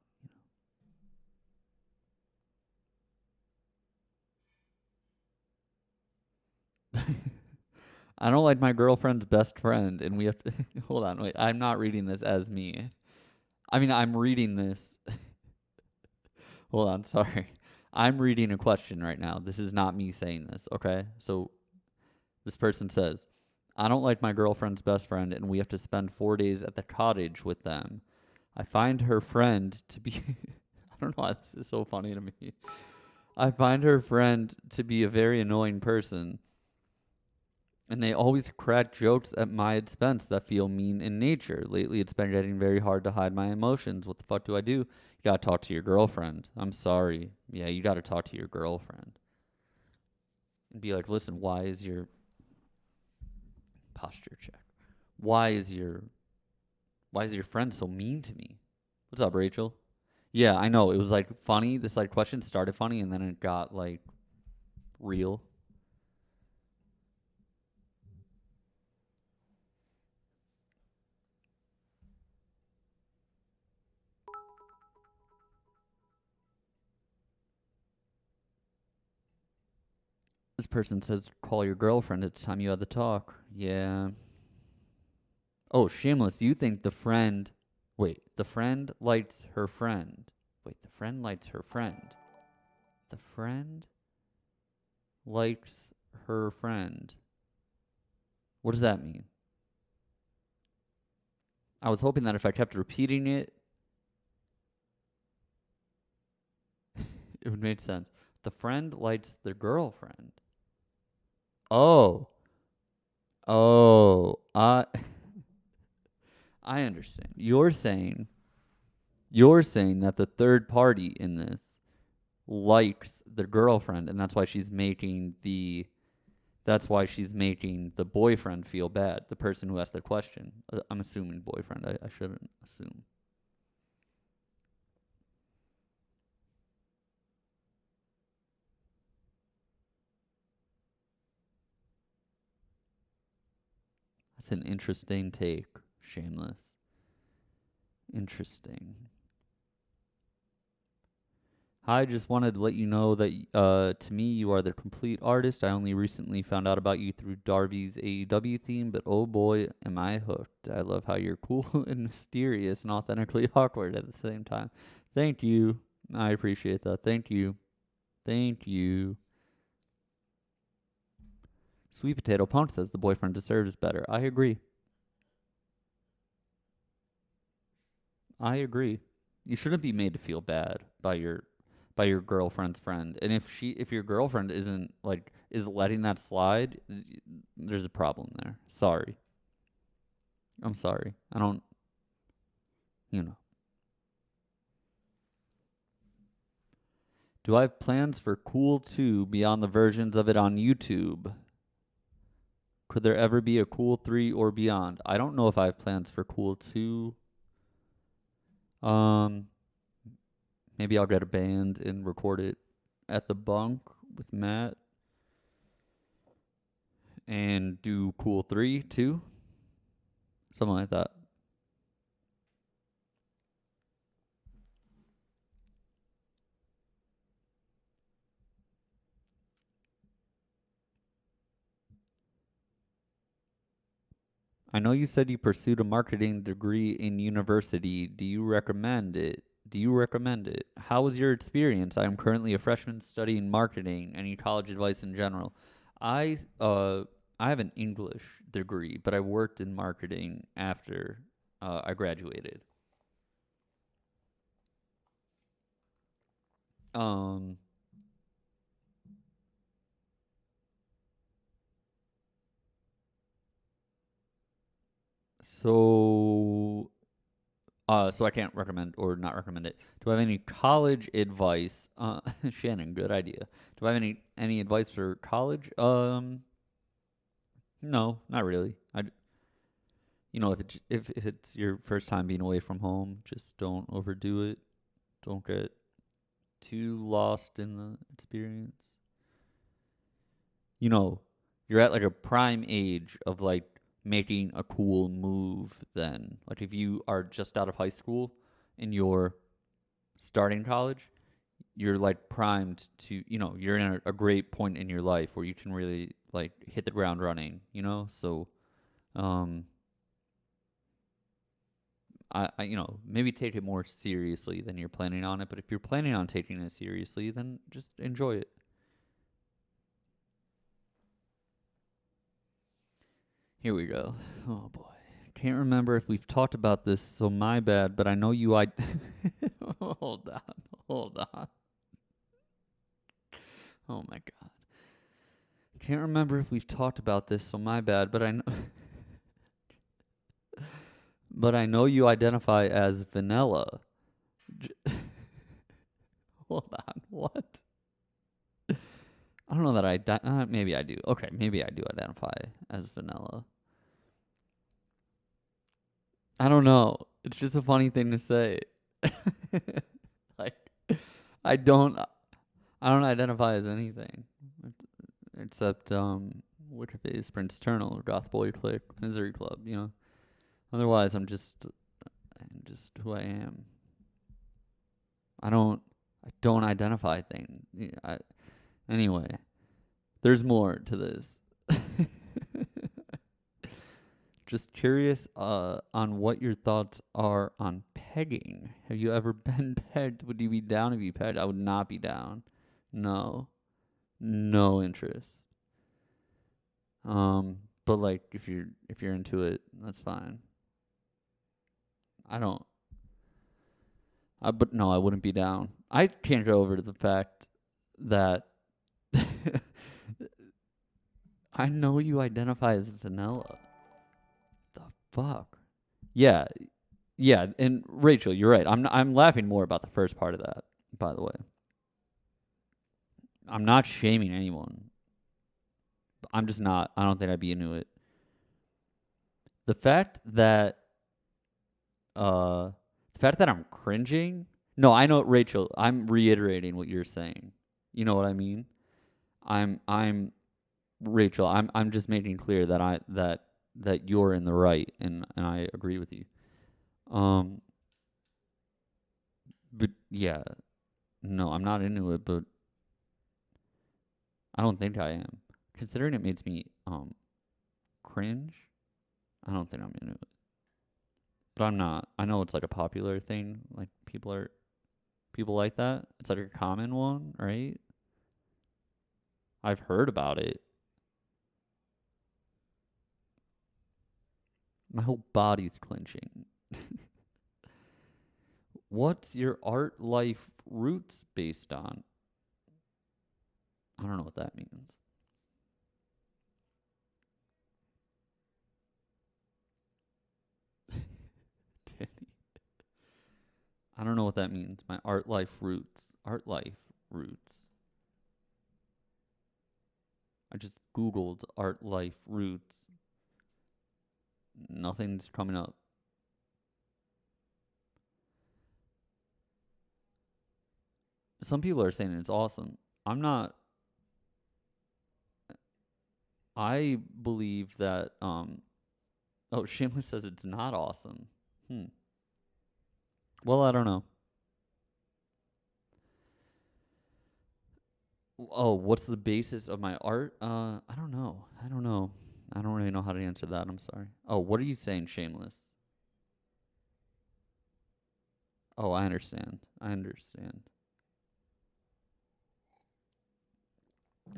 A: I don't like my girlfriend's best friend, and we have to hold on. Wait, I'm not reading this as me. I mean, I'm reading this. Hold on, sorry. I'm reading a question right now. This is not me saying this, okay? So this person says, I don't like my girlfriend's best friend, and we have to spend 4 days at the cottage with them. I find her friend to be. I don't know why this is so funny to me. I find her friend to be a very annoying person, and they always crack jokes at my expense that feel mean in nature. Lately, it's been getting very hard to hide my emotions. What the fuck do I do? You gotta talk to your girlfriend. I'm sorry. Yeah, you gotta talk to your girlfriend. And be like, listen, why is your posture check? Why is your friend so mean to me? What's up, Rachel? Yeah, I know. It was like funny. This like question started funny and then it got like real. This person says, call your girlfriend. It's time you had the talk. Yeah. Oh, shameless. You think the friend. Wait, the friend likes her friend. Wait, the friend likes her friend. The friend likes her friend. What does that mean? I was hoping that if I kept repeating it, it would make sense. The friend likes the girlfriend. Oh. Oh. I understand. You're saying that the third party in this likes the girlfriend, and that's why she's making the boyfriend feel bad. The person who asked the question. I'm assuming boyfriend. I shouldn't assume. That's an interesting take, Shameless. Interesting. I just wanted to let you know that to me, you are the complete artist. I only recently found out about you through Darby's AEW theme, but oh boy, am I hooked. I love how you're cool and mysterious and authentically awkward at the same time. Thank you. I appreciate that. Thank you. Thank you. Sweet Potato Punk says the boyfriend deserves better. I agree. I agree. You shouldn't be made to feel bad by your girlfriend's friend. And if your girlfriend is letting that slide, there's a problem there. Sorry. I'm sorry. I don't, you know. Do I have plans for Cool 2 beyond the versions of it on YouTube? Could there ever be a Cool 3 or beyond? I don't know if I have plans for Cool 2. Maybe I'll get a band and record it at the bunk with Matt and do Cool 3 too. Something like that. I know you said you pursued a marketing degree in university. Do you recommend it? How was your experience? I am currently a freshman studying marketing. Any college advice in general? I uh I have an English degree, but I worked in marketing after I graduated. Um so so I can't recommend or not recommend it. Do I have any college advice? Shannon, good idea. Do I have any advice for college? No, not really. If it's your first time being away from home, just don't overdo it. Don't get too lost in the experience. You know, you're at like a prime age of like making a cool move then. Like if you are just out of high school and you're starting college, you're like primed to, you're in a great point in your life where you can really like hit the ground running. So um maybe take it more seriously than you're planning on it. But if you're planning on taking it seriously, then just enjoy it. Here we go. Oh boy. Can't remember if we've talked about this, so my bad, but I know you hold on. Hold on. Oh my god. Can't remember if we've talked about this, so my bad, but I know but I know you identify as vanilla. Hold on. What? I don't know that maybe I do. Okay, maybe I do identify as vanilla. I don't know. It's just a funny thing to say. Like I don't I don't identify as anything except wicca, Prince Eternal, Goth Boy Click, Misery Club. Otherwise I'm just who I am. I don't identify things. Anyway, there's more to this. Just curious on what your thoughts are on pegging. Have you ever been pegged? Would you be down if you pegged? I would not be down. No. No interest. But like if you're into it, that's fine. I don't but no, I wouldn't be down. I can't go over to the fact that I know you identify as vanilla. The fuck? Yeah. Yeah, and Rachel, you're right. I'm laughing more about the first part of that, by the way. I'm not shaming anyone. I'm just not. I don't think I'd be into it. The fact that I'm cringing. No, I know, Rachel. I'm reiterating what you're saying. You know what I mean? I'm Rachel. I'm just making clear that that you're in the right, and I agree with you. Um, but yeah, no, I'm not into it, but I don't think I am. Considering it makes me cringe, I don't think I'm into it. But I'm not. I know it's like a popular thing. Like people like that. It's like a common one, right? I've heard about it. My whole body's clenching. What's your art life roots based on? I don't know what that means. I don't know what that means. My art life roots. Art life roots. I just Googled art life roots. Nothing's coming up. Some people are saying it's awesome. I'm not. I believe that. Oh, Shameless says it's not awesome. Hmm. Well, I don't know. Oh, what's the basis of my art? I don't know. I don't know. I don't really know how to answer that. I'm sorry. Oh, what are you saying, Shameless? Oh, I understand. I understand.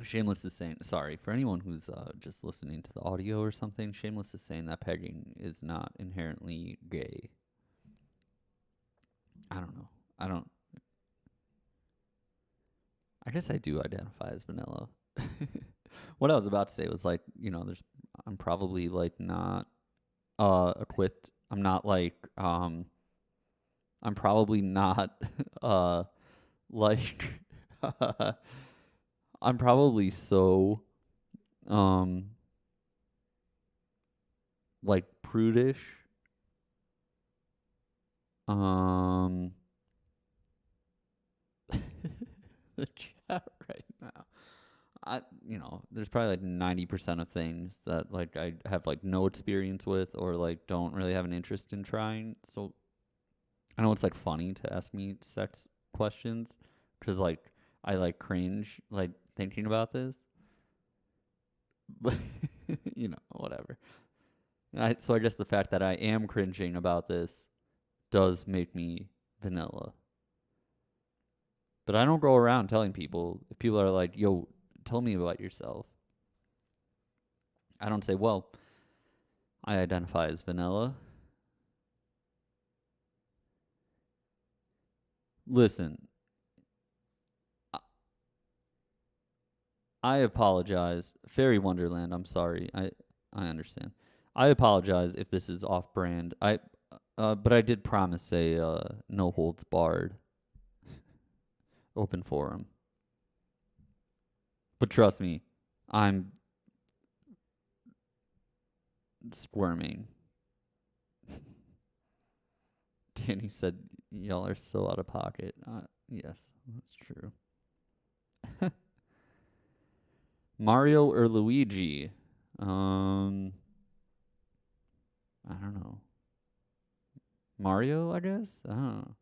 A: Shameless is saying, sorry, for anyone who's just listening to the audio or something, Shameless is saying that pegging is not inherently gay. I don't know. I don't. I guess I do identify as vanilla. What I was about to say was like, I'm probably like not equipped. I'm not like I'm probably not like I'm probably so um like prudish. Um the chat right now. There's probably like 90% of things that like I have like no experience with or like don't really have an interest in trying. So I know it's like funny to ask me sex questions because like I like cringe like thinking about this, but whatever. So I guess the fact that I am cringing about this does make me vanilla. But I don't go around telling people if people are like, "Yo, tell me about yourself." I don't say, "Well, I identify as vanilla." Listen, I- I apologize. Fairy Wonderland, I'm sorry. I understand. I apologize if this is off brand. But I did promise a no holds barred open forum. But trust me, I'm squirming. Danny said, "Y'all are so out of pocket." Yes, that's true. Mario or Luigi? Um, I don't know. Mario, I guess. I don't know.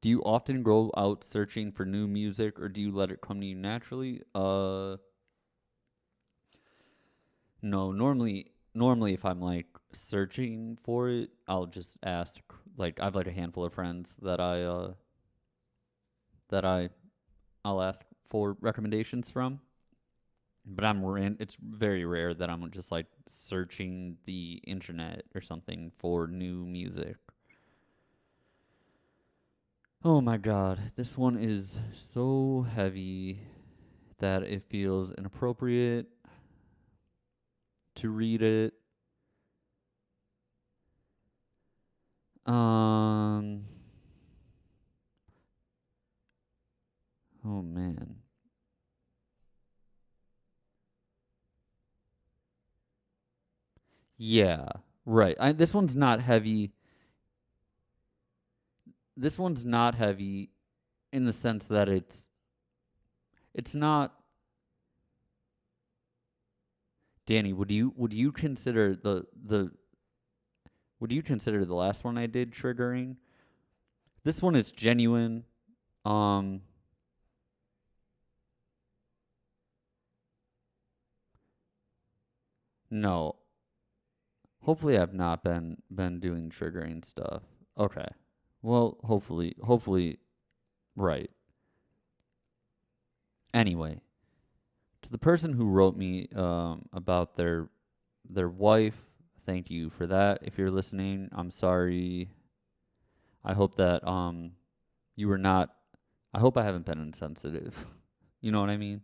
A: Do you often go out searching for new music, or do you let it come to you naturally? No. Normally, if I'm like searching for it, I'll just ask. Like, I have like a handful of friends that I'll ask for recommendations from. But it's very rare that I'm just like searching the internet or something for new music. Oh my god, this one is so heavy that it feels inappropriate to read it. Um oh man. Yeah, right. This one's not heavy. This one's not heavy. in the sense that it's not. Danny, would you consider the last one I did triggering? This one is genuine. Um, no. Hopefully I've not been doing triggering stuff. Okay. Well, hopefully right. Anyway, to the person who wrote me about their wife, thank you for that. If you're listening, I'm sorry. I hope that you were not. I hope I haven't been insensitive. You know what I mean?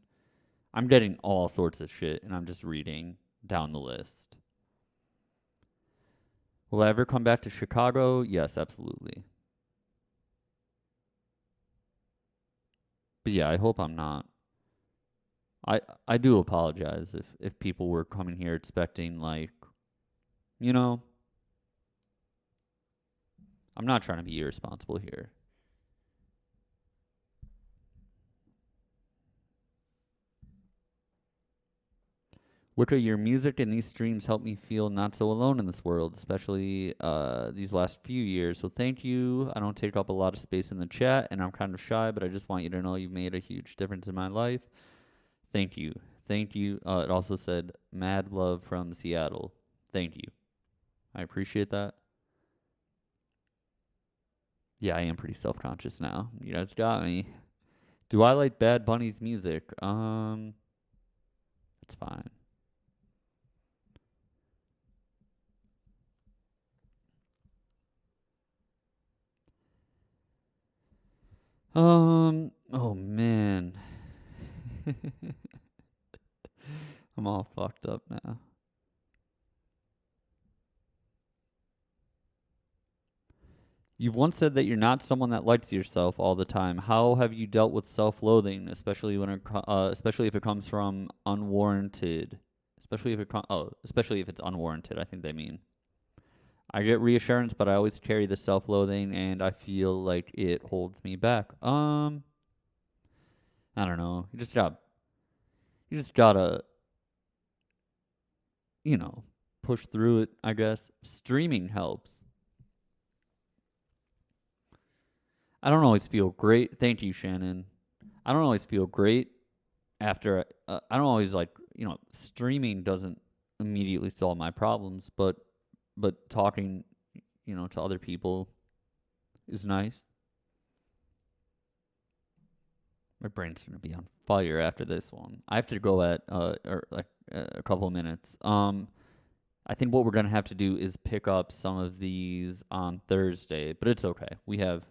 A: I'm getting all sorts of shit, and I'm just reading down the list. Will I ever come back to Chicago? Yes, absolutely. But yeah, I hope I'm not. I do apologize if people were coming here expecting like, you know, I'm not trying to be irresponsible here. Wicca, your music and these streams help me feel not so alone in this world, especially these last few years. So thank you. I don't take up a lot of space in the chat, and I'm kind of shy, but I just want you to know you've made a huge difference in my life. Thank you. Thank you. It also said, mad love from Seattle. Thank you. I appreciate that. Yeah, I am pretty self-conscious now. You guys got me. Do I like Bad Bunny's music? It's fine. Oh man. I'm all fucked up now. You've once said that you're not someone that likes yourself all the time. How have you dealt with self-loathing, especially especially if it comes from unwarranted, especially if it's unwarranted? I think they mean. I get reassurance, but I always carry the self-loathing, and I feel like it holds me back. I don't know. You just gotta, you know, push through it. I guess streaming helps. I don't always feel great. Thank you, Shannon. I don't always feel great after. I don't always like. Streaming doesn't immediately solve my problems, but talking, to other people is nice. My brain's gonna be on fire after this one. I have to go at or like a couple of minutes. I think what we're gonna have to do is pick up some of these on Thursday, but it's okay. We have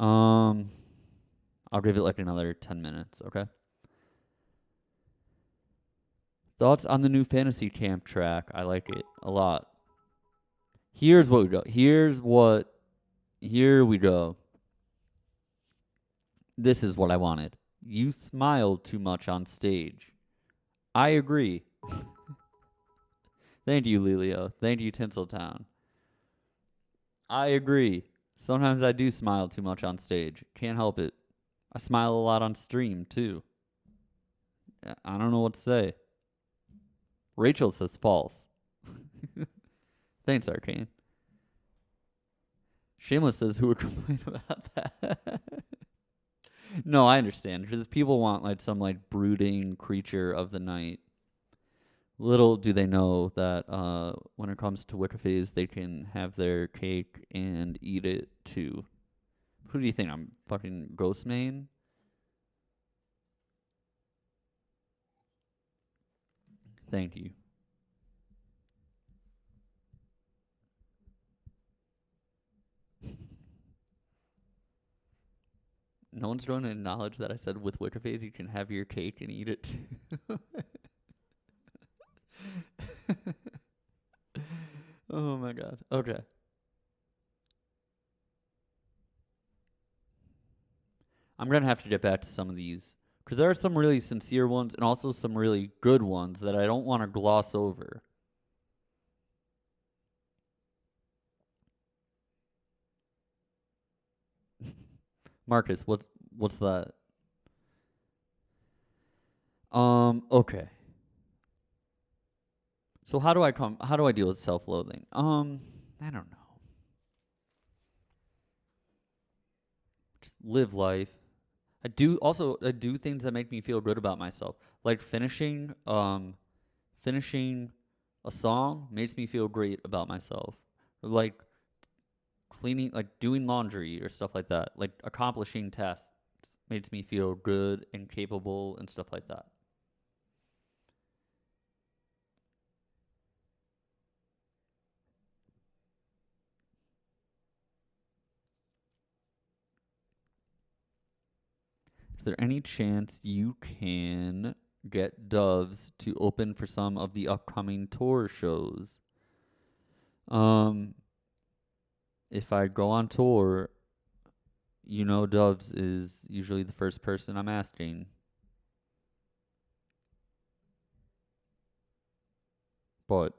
A: I'll give it like another 10 minutes, okay? Thoughts on the new fantasy camp track? I like it a lot. Here's what we go. Here we go. This is what I wanted. You smiled too much on stage. I agree. Thank you, Lelio. Thank you, Tinseltown. I agree. Sometimes I do smile too much on stage. Can't help it. I smile a lot on stream, too. I don't know what to say. Rachel says false. Thanks, Arcane. Shameless says who would complain about that? No, I understand. Because people want like some like brooding creature of the night. Little do they know that when it comes to Wicca phase, they can have their cake and eat it too. Who do you think? I'm fucking Ghostmane? Thank you. No one's going to acknowledge that I said with Wicca phase you can have your cake and eat it too. Oh my god. Okay. I'm going to have to get back to some of these. Because there are some really sincere ones and also some really good ones that I don't want to gloss over. Marcus, what's that? Okay. So how do I deal with self-loathing? I don't know. Just live life. I do things that make me feel good about myself. Like finishing a song makes me feel great about myself. Or like cleaning, like doing laundry or stuff like that. Like accomplishing tasks makes me feel good and capable and stuff like that. Is there any chance you can get Doves to open for some of the upcoming tour shows? Um, if I go on tour, Doves is usually the first person I'm asking. But,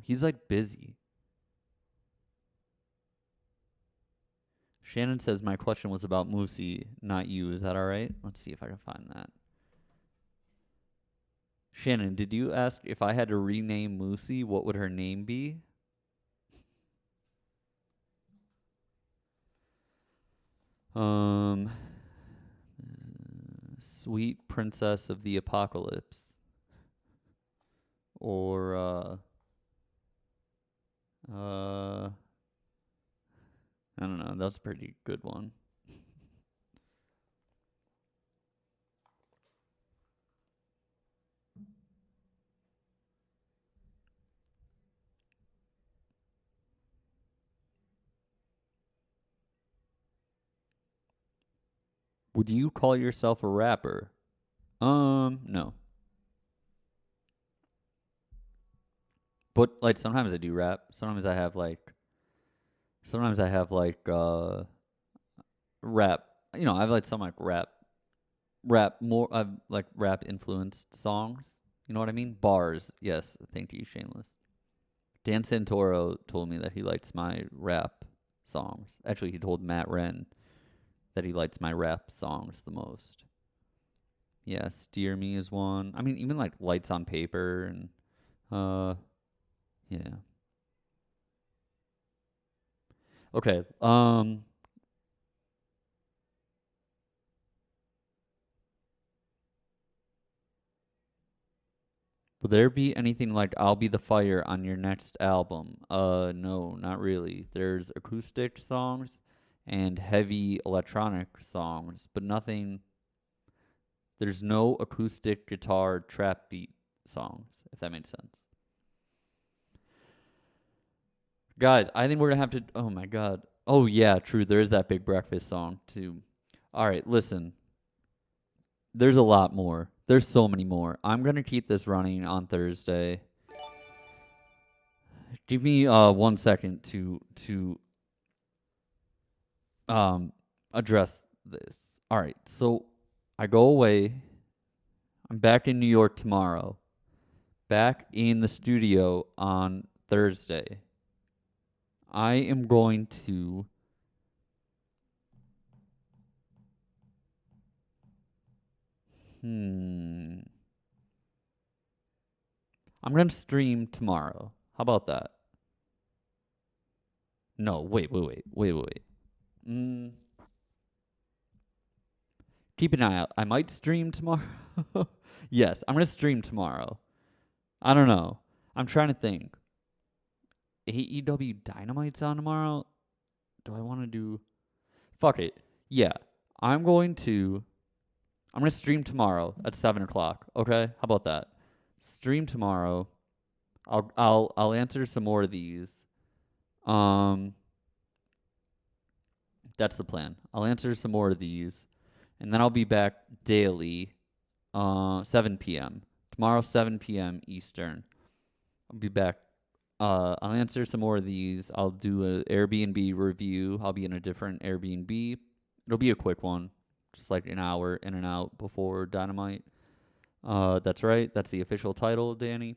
A: he's like busy. Shannon says my question was about Moosey, not you. Is that all right? Let's see if I can find that. Shannon, did you ask if I had to rename Moosey, what would her name be? Um, Sweet Princess of the Apocalypse. Or, I don't know. That's a pretty good one. Would you call yourself a rapper? No. But like sometimes I do rap. Sometimes I have like rap. I have like some like rap more I've like rap influenced songs. You know what I mean? Bars. Yes, thank you, Shameless. Dan Santoro told me that he likes my rap songs. Actually, he told Matt Wren that he likes my rap songs the most. Yeah, Steer Me is one. I mean, even like Lights on Paper and yeah. Okay. Will there be anything like I'll Be the Fire on your next album? No, not really. There's acoustic songs and heavy electronic songs, but nothing. There's no acoustic guitar trap beat songs, if that makes sense. Guys, I think we're gonna have to. Oh my god. Oh yeah, true. There is that Big Breakfast song too. All right, listen. There's a lot more. There's so many more. I'm gonna keep this running on Thursday. Give me 1 second to um address this. All right. So I go away. I'm back in New York tomorrow. Back in the studio on Thursday. I am going to I'm going to stream tomorrow. How about that? No, wait. Mm, keep an eye out. I might stream tomorrow. Yes, I'm going to stream tomorrow. I don't know. I'm trying to think. AEW Dynamite's on tomorrow. Do I want to do? Fuck it. Yeah, I'm going to. I'm gonna stream tomorrow at 7 o'clock. Okay, how about that? Stream tomorrow. I'll answer some more of these. Um, that's the plan. I'll answer some more of these, and then I'll be back daily. 7 p.m. Tomorrow, 7 p.m. Eastern. I'll be back. I'll answer some more of these. I'll do an Airbnb review. I'll be in a different Airbnb. It'll be a quick one, just like an hour in and out before Dynamite. That's right. That's the official title, Danny.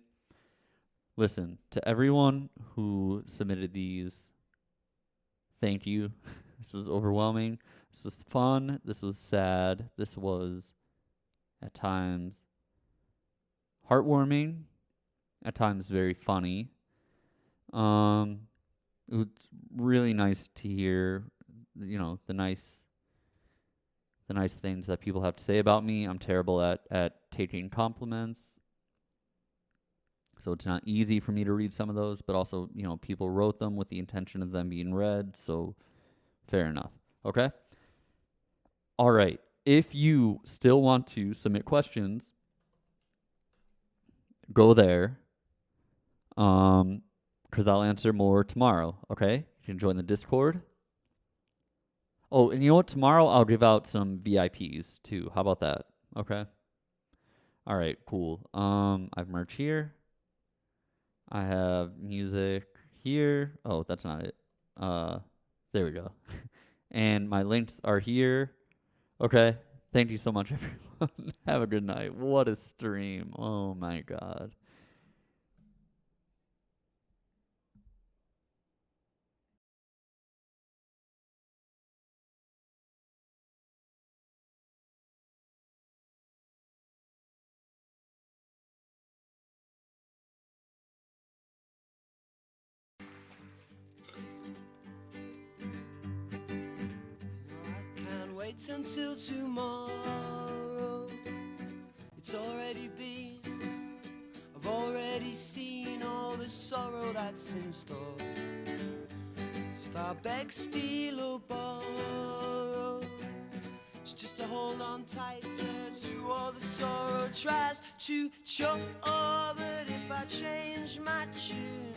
A: Listen, to everyone who submitted these, thank you. This is overwhelming. This was fun. This was sad. This was, at times, heartwarming. At times, very funny. It was really nice to hear, the nice things that people have to say about me. I'm terrible at taking compliments. So it's not easy for me to read some of those, but also, people wrote them with the intention of them being read, so fair enough. Okay? All right. If you still want to submit questions, go there. Because I'll answer more tomorrow, okay? You can join the Discord. Oh, and you know what? Tomorrow I'll give out some VIPs too. How about that? Okay. All right, cool. I have merch here. I have music here. Oh, that's not it. There we go. And my links are here. Okay. Thank you so much, everyone. Have a good night. What a stream. Oh my God.
B: I can't wait until tomorrow. It's already been. I've already seen all the sorrow that's in store. So if I beg, steal or borrow, it's just to hold on tighter to all the sorrow tries to choke. But if I change my tune,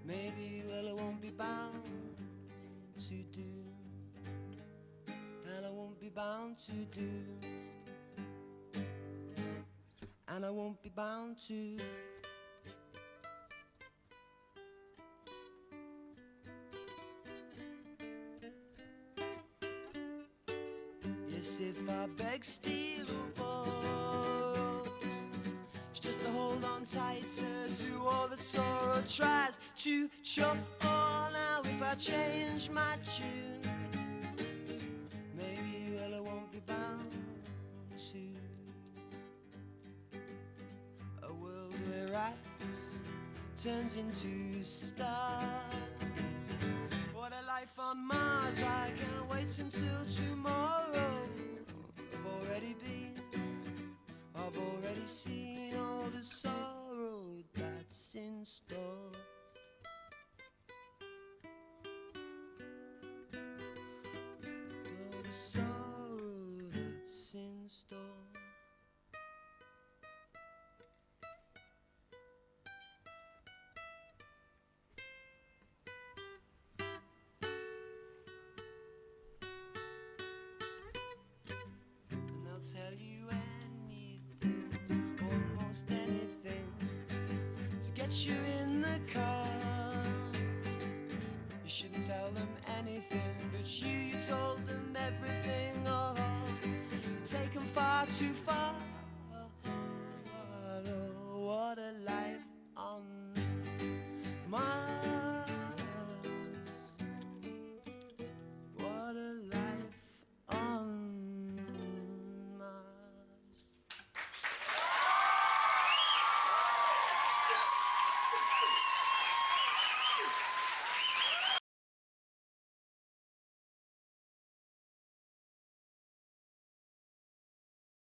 B: maybe, well, I won't be bound to do, and I won't be bound to do, and I won't be bound to. Yes, if I beg, steal or borrow, it's just to hold on tighter to all that sorrow tries to choke. Now if I change my tune, maybe, well, I won't be bound to. A world where rats turns into stars. What a life on Mars. I can't wait until tomorrow. I've already been, I've already seen all the sorrow that's in store. All the sorrow that's in store. And they'll tell you anything, almost anything, to get you in the car. You shouldn't tell them anything, but you told them everything. Oh, you take them far too far. Oh, what a life on